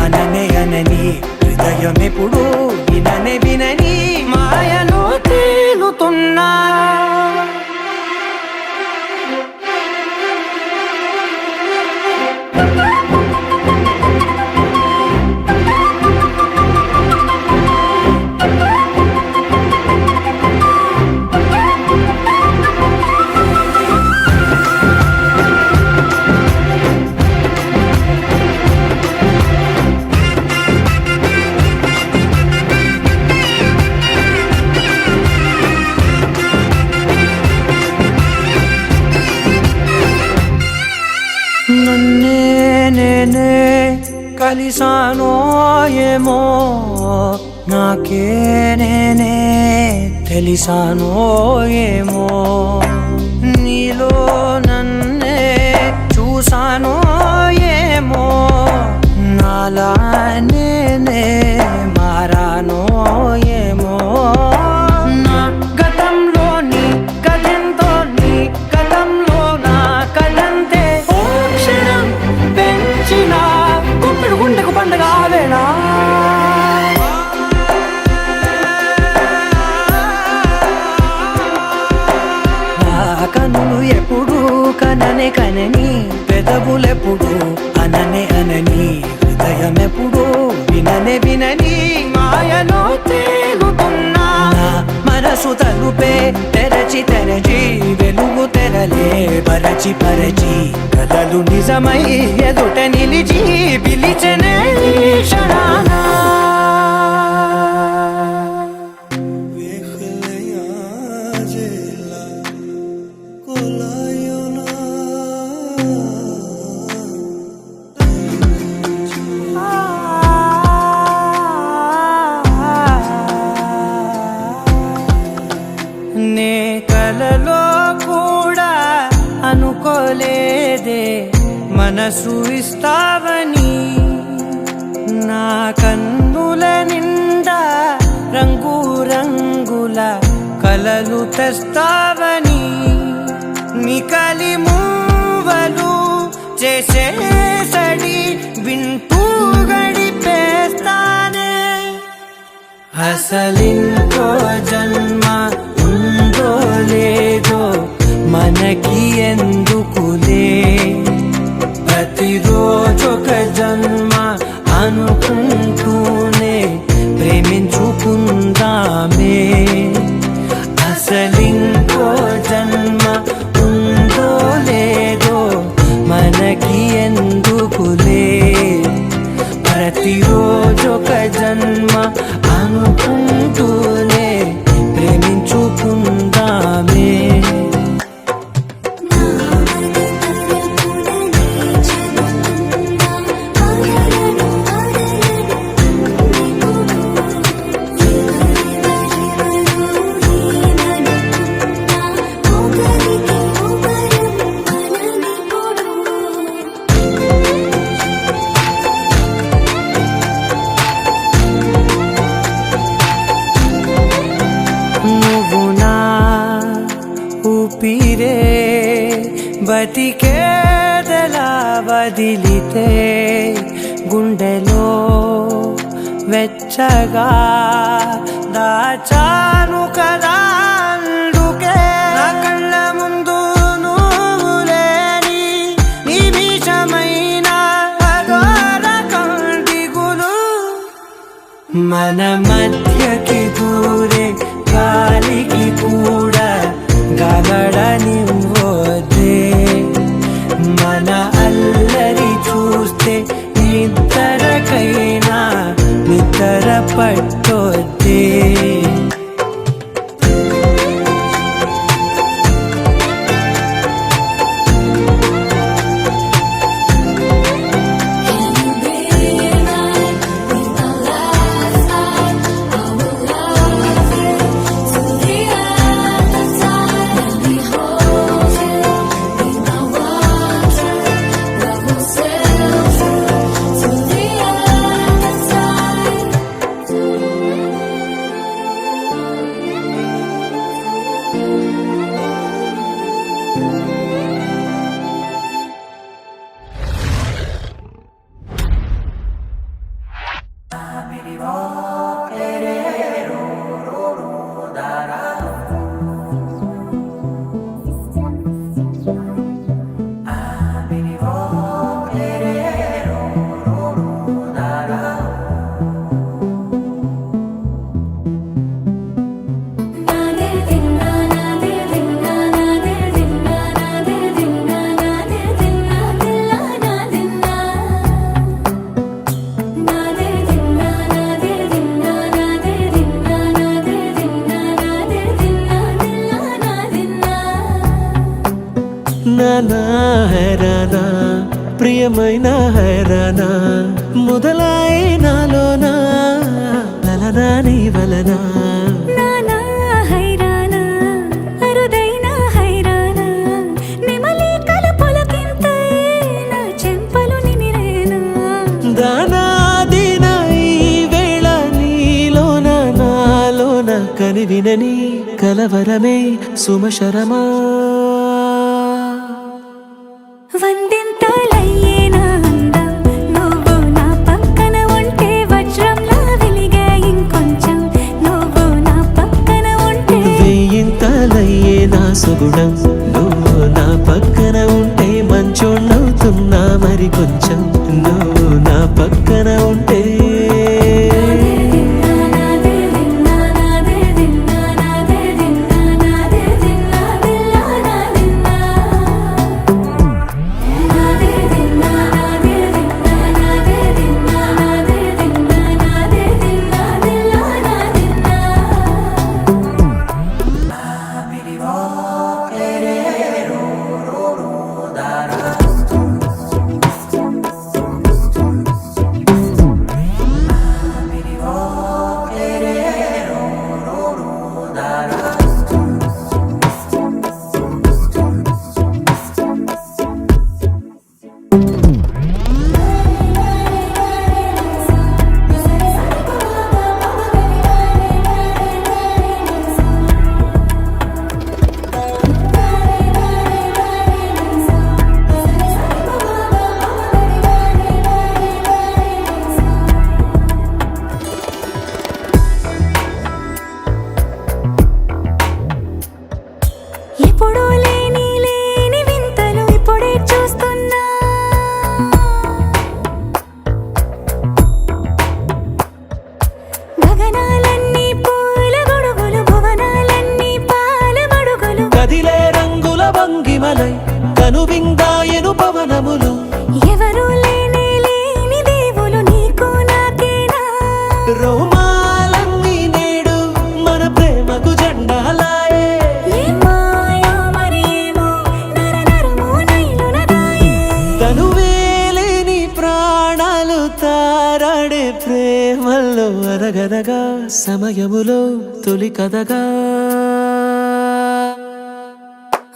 అననే అనని హృదయం ఎప్పుడు విననే వినని మాయలో తేలుతున్నా నన్నే నేనే కలిసానో ఏమో నాకే నేనే తెలిసానో ఏమో నీలో నన్నే చూసానో ఏమో నాలా నేనే మారానో ఏమో నా గతంలోని గతంతో నీ గతంలో నా కదంతే ఓ క్షణం పెంచిన గుప్పెడు గుండెకు పండుగ వేళ కనులు ఎప్పుడు కననే కనని పెదవులెప్పుడు అననే అనని హృదయం ఎప్పుడు విననే వినని మాయలో తేలుతున్నా నా మనసు తలుపే తెరచి తెరచి వెలుగు తెరలే పరచి పరచి కలలు నిజమై ఎదుట నిలిచి పిలిచెనే ఈ క్షణాన నే కలలో కూడా అనుకోలేదే మనసు ఇస్తావని నా కన్నుల నిండా రంగు రంగుల కలలు తెస్తావని నికలి మూవలు చేసే సడి వింటూ గడిపేస్తానే అసలింకో జన్మ ఉందో లేదో మనకి ఎందుకులే ప్రతిరోజొక జన్మ అనుకుంటూనే ప్రేమించుకుందామే అసలింకో జన్మ ఉందో లేదో మనకి ఎందుకులే ప్రతిరోజొక జన్మ అనుకుంటూనే ప్రేమించుకుందామే బతికేదెలా వదిలితే గుండెలో వెచ్చగా దాచాను కదా అందుకే నా కళ్ళ ముందు నువ్వు లేని నిమిషమైన అఘోర కంటిగులు మన మధ్యకి దూరే గాలికి కూడా గగడనివ్వదే మన అల్లరి చూస్తే నిద్రకైనా నిద్ర పట్టొద్దే నానా హైరానా ప్రియమైన హైరానా మొదలై నాలోనా లలనా నీ వలనా నానా హైరానా అరుదైన హైరానా నెమలి కలుపులకింతై నా చెంపలు నిమిరేనా దానాదిన ఈ వేళ నీలోన నాలోన కనివినని కలవరమే సుమశరమా వందింతలయ్యేనా అందం నువ్వు నా పక్కన ఉంటే వజ్రంలా వెలిగే ఇంకొంచెం నువ్వు నా పక్కన ఉంటే వేయింతలయ్యే నా సుగుణం నువ్వు నా పక్కన ఉంటే మంచోణ్ణవుతున్నా మరి కొంచెం నువ్వు నా పక్కన ఉంటే ఎప్పుడూ లేని వింతలు ఇప్పుడే చూస్తున్నా గగనాలన్నీ పూల గొడుగులు భువనాలన్నీ పాల మడుగులు కదిలే రంగుల భంగిమలై కనువిందాయను పవనములు ఎవరూ లేని దేవులు నీకు నాకేనా రోమాలన్నీ నేడు మన ప్రేమకు జెండాలాయే ఏ మాయో మరేమో నరనరమో నైలునదాయే తనువేలేని ప్రాణాలు తారాడే ప్రేమల్లో అనగనగా సమయములో తొలి కథగా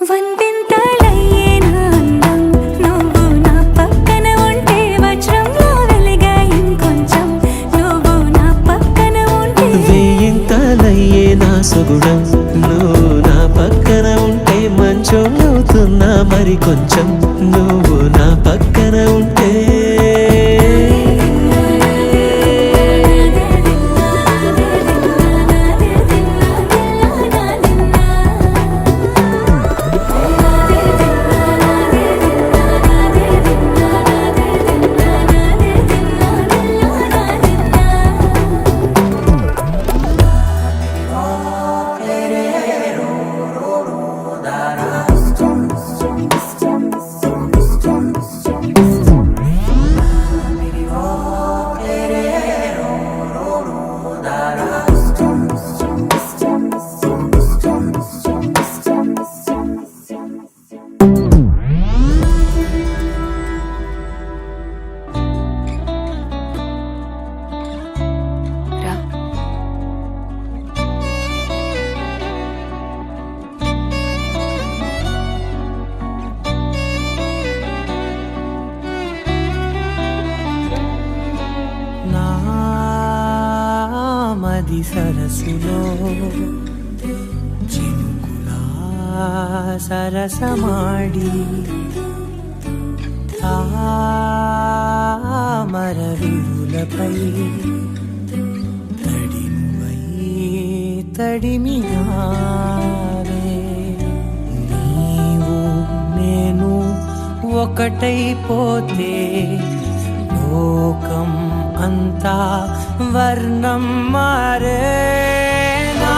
వందింతలయ్యేనా అందం నువ్వు నా పక్కన ఉంటే వజ్రంలా వెలిగే ఇంకొంచెం నువ్వు నా పక్కన ఉంటే వేయింతలయ్యే నా సుగుణం నువ్వు నా పక్కన ఉంటే మంచోళ్ళవుతున్నా మరి కొంచెం నువ్వు నా పక్కన ఉంటే నామది సరస్సులో చినుకులా సరసమాడి తామర విరులపై తడినువై తడిమినారే నీవు నేను ఒకటైపోతే లోకం అంతా వర్ణం మారే నా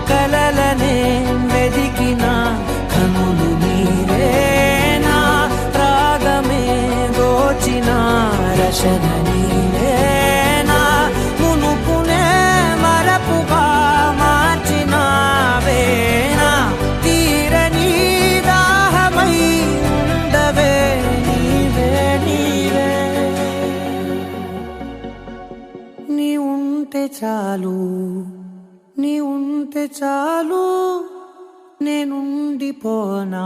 కలలనే వెదికిన కనులు నీరే నా రాగమే దోచిన రశన నీరే నా మునుపునే మరపుగా మార్చినావే నా తీరని దాహమై ఉండవే నీవే నీవే నీ ఉంటే చాలు నీ ఉంటే చాలు నేనుండిపోనా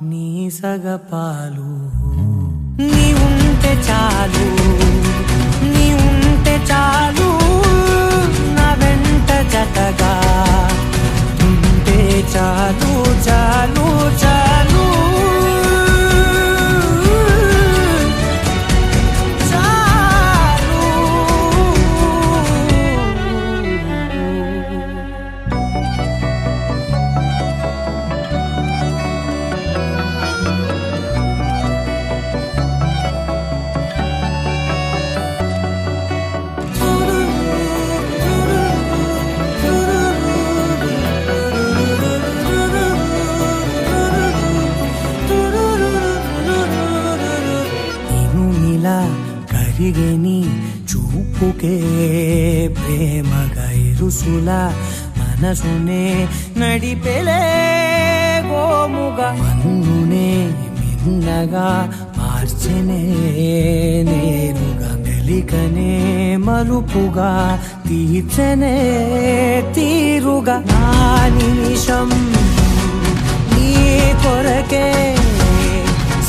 నీ సగపాలు నీ ఉంటే చాలు నీ ఉంటే చాలు నా వెంట జతగా ఉంటే చాలు చాలు చాలు కరిగేని చూపుకే ప్రేమగా ఇరుసుల మనసునే నడిపెలే గోముగా మన్నునే మిన్నగా మార్చెనే నేరుగా మెలికనే మలుపుగా తీర్చెనే తీరుగా నా నిమిషం నీ కొరకే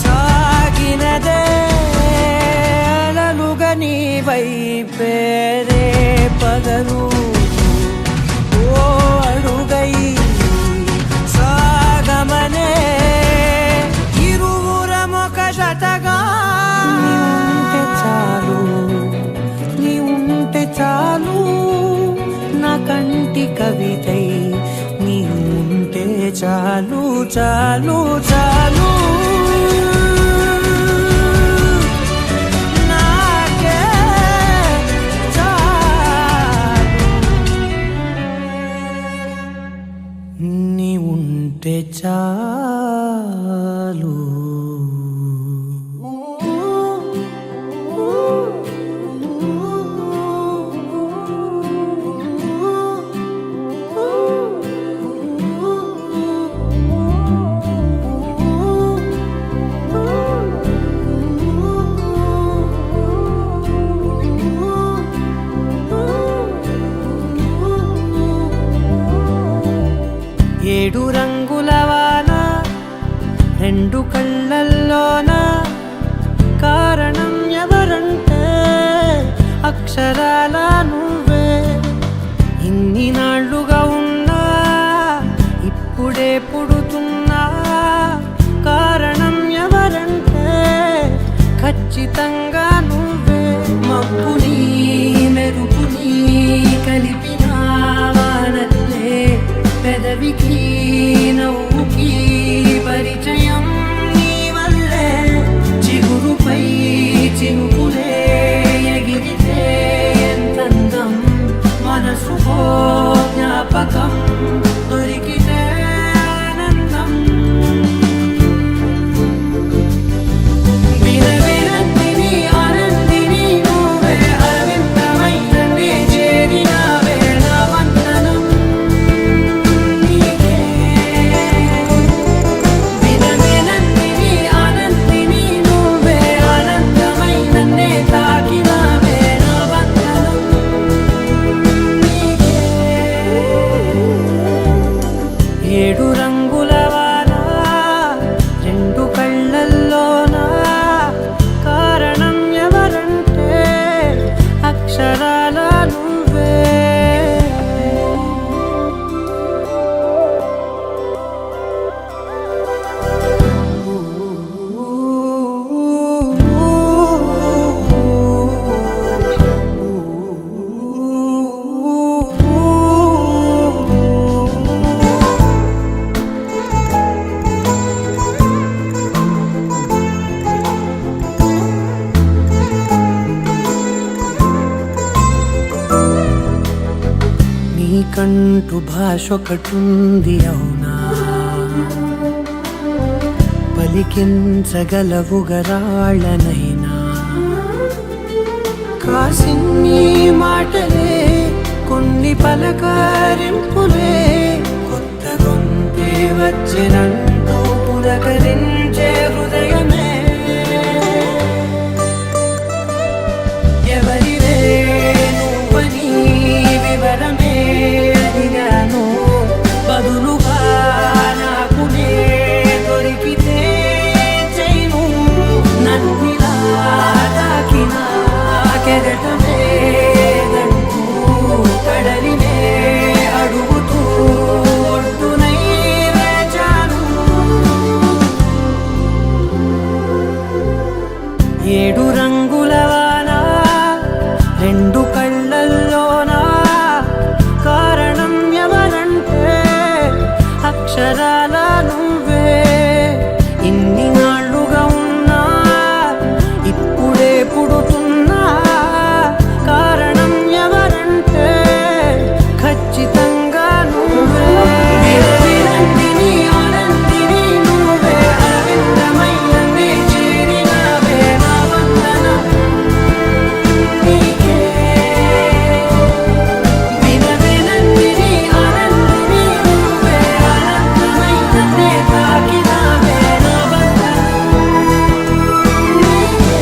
సాగినదే నీ వైపేరే పగలు ఓ అడుగై సాగమనే ఇరువురమొక జతగా నీ ఉంటే చాలు నీ ఉంటే చాలు నా కంటి కవితై నీ ఉంటే చాలు చాలు చాలు చాలు ఏడు రంగుల వాన రెండు కళ్ళల్లోన కారణం ఎవరంటే అక్షరాల నువ్వే ఇన్ని నాళ్ళుగా ఉన్నా ఇప్పుడే పుడుతున్నా ఖచ్చితంగా నువ్వే మబ్బుని మెరుపుని కలిపిన వానల్లే పెదవికి నవ్వుకి పరిచయం నీ వల్లే చిగురుపై చినుకులే ఎగిరితే ఎంతందం మనసుకో జ్ఞాపకం దొరికితే ఆనందం వినవినంతిని ఆనందిని నువ్వే అరవిందమైన నీ చేరినావే నా వందనం నీకే వినవినంతిని ఆనందిని నువ్వే ఆనందమైన నే తాకినావే నా వందనం నీకే ఏడు రంగుల వాన రెండు కళ్ళల్లోనా కారణం ఎవరంటే అక్షరాల నువ్వే నీకంటూ భాష ఒకటుంది అవునా పలికించగలవు గరాళ్ళనైనా కాసిన్ని మాటలే కొన్ని పలకరింపులే కొత్త గొంతే వచ్చినంటూ పులకరించే హృదయమే ఎవరివే నువ్వని వివరమే అడిగాను బదులుగా నాకునే దొరికితే చేయను నన్నిలా తాకిన కెరటమే దంటూ కడలినే అడుగుతూ ఒడ్డునై వేచాను ఏడు రంగుల వాన రెండు కళ్ళల్లోనా కారణం ఎవరంటే అక్షరాల నువ్వే ఇన్ని నాళ్ళుగా ఉన్నా ఇప్పుడే పుడుతున్నా కారణం ఎవరంటే ఖచ్చితంగా నువ్వే వినవినంతిని ఆనందిని నువ్వే అరవిందమైన నీ చేరినావే నా వందనం నీకే వినవినంతిని ఆనందిని నువ్వే ఆనందమైన నే తాకినావే నా వందనం నీకే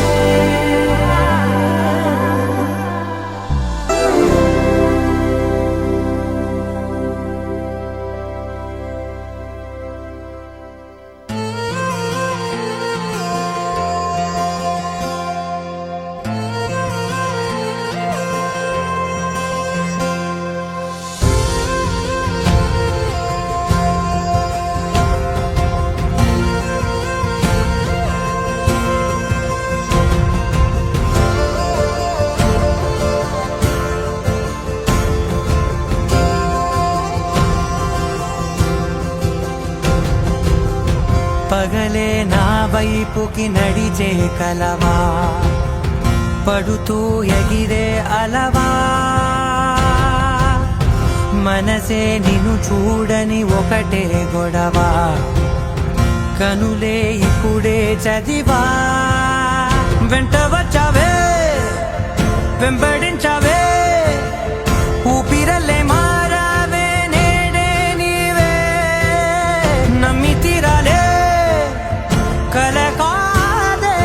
పగలే నా వైపుకి నడిచే కలవా పడుతూ ఎగిరే అలవా మనసే నిన్ను చూడని ఒకటే గొడవ కనులే ఇప్పుడే చదివా వెంట వచ్చావే వెంబడించావే ఊపిరల్లే మారావే నేడే నీవే నమ్మి తీరాలే కల కాదే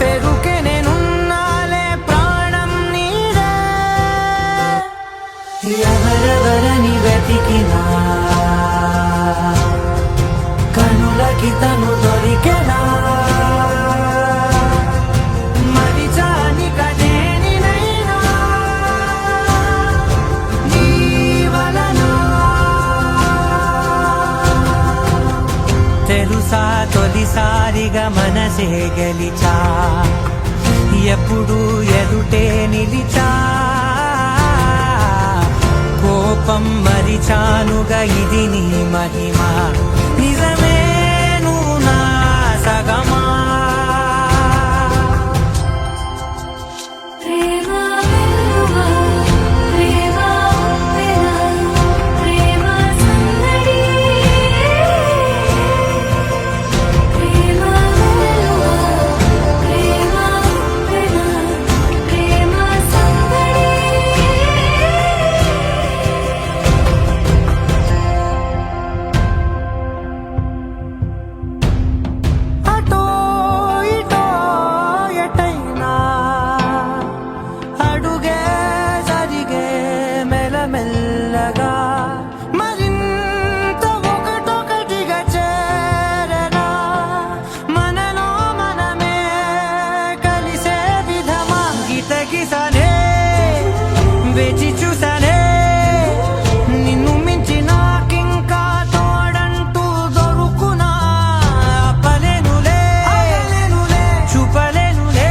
పెరుకే నేనున్నాలే ప్రాణం నీడే ఎవరెవరని వెతికినా కనులకి తను దొరికెనా మరిచాని కదేనినైనా నీ వలన తెలుసు తెలుసా తొలిసారిగా మనసే గెలిచా ఎప్పుడు ఎదుటే నిలిచా కోపం మరిచానుగా ఇది నీ మహిమ నిజమే నువ్వు నా సగమా ప్రేమ వెలువా ప్రేమ వెనా ప్రేమ సందడి ప్రేమ వెలువా ప్రేమ వెనా ప్రేమ సందడి అటో ఇటో ఎటైనా అడుగే జరిగే మెల్లమెల్లగా మరింత ఒకటొకటిగా చేరగా మనలో మనమే కలిసే విధమా గితగిసనే వేచి చూసనే నిన్ను మించి నాకింకా తోడంటూ దొరుకునా ఆపలేనులే చూపలేనులే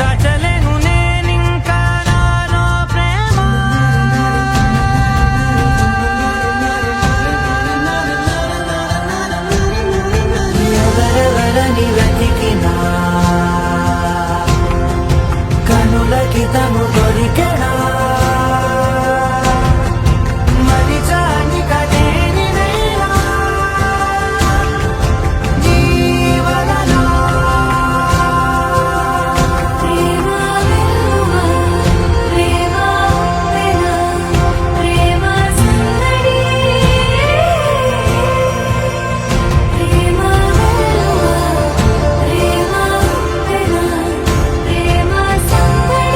దాచలేను నేనింకా నాలో ప్రేమ ఎవరెవరని వెతికినా కనులకి తను దొరికెనా మరిచాని కదేనినైనా జీవనలో ప్రేమ వెలువా ప్రేమ వెనా ప్రేమ సందడి ప్రేమ వెలువా ప్రేమ వెనా ప్రేమ సందడి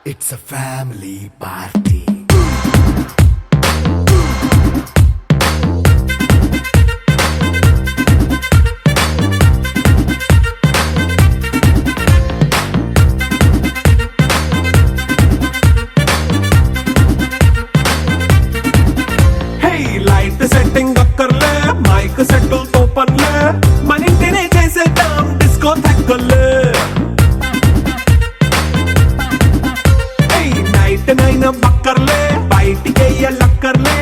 It's a family party. Light setting అక్కర్లే మైక్ సెట్టుల్ తో పనులే మన ఇంటినే చేసేద్దాం డిస్కో తక్కువలే నైట్ నైన్ బక్కర్లే బయటికి వెయ్యలక్కర్లే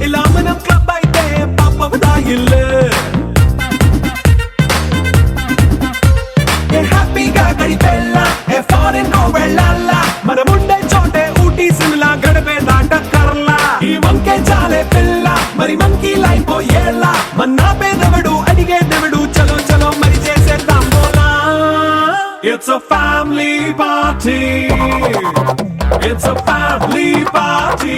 ఇలా మనం క్లబ్ అయితే పాప దాయిల్లే హ్యాపీగా గడిపెళ్ళా ఏ ఫారెన్ నో వెళ్ళాలా మనం ఉండే చోటే ఊటీ సిమ్లా గడిపే దాటక్కర్లా ఈ వంకే చాలే పిల్ల మరి మంకీ లైఫ్ ఏళ్ళ మన్నా పేదవడు అడిగే దేవుడు చలో చలో మరి చేసేద్దాం బోలా it's a family party. It's a family party.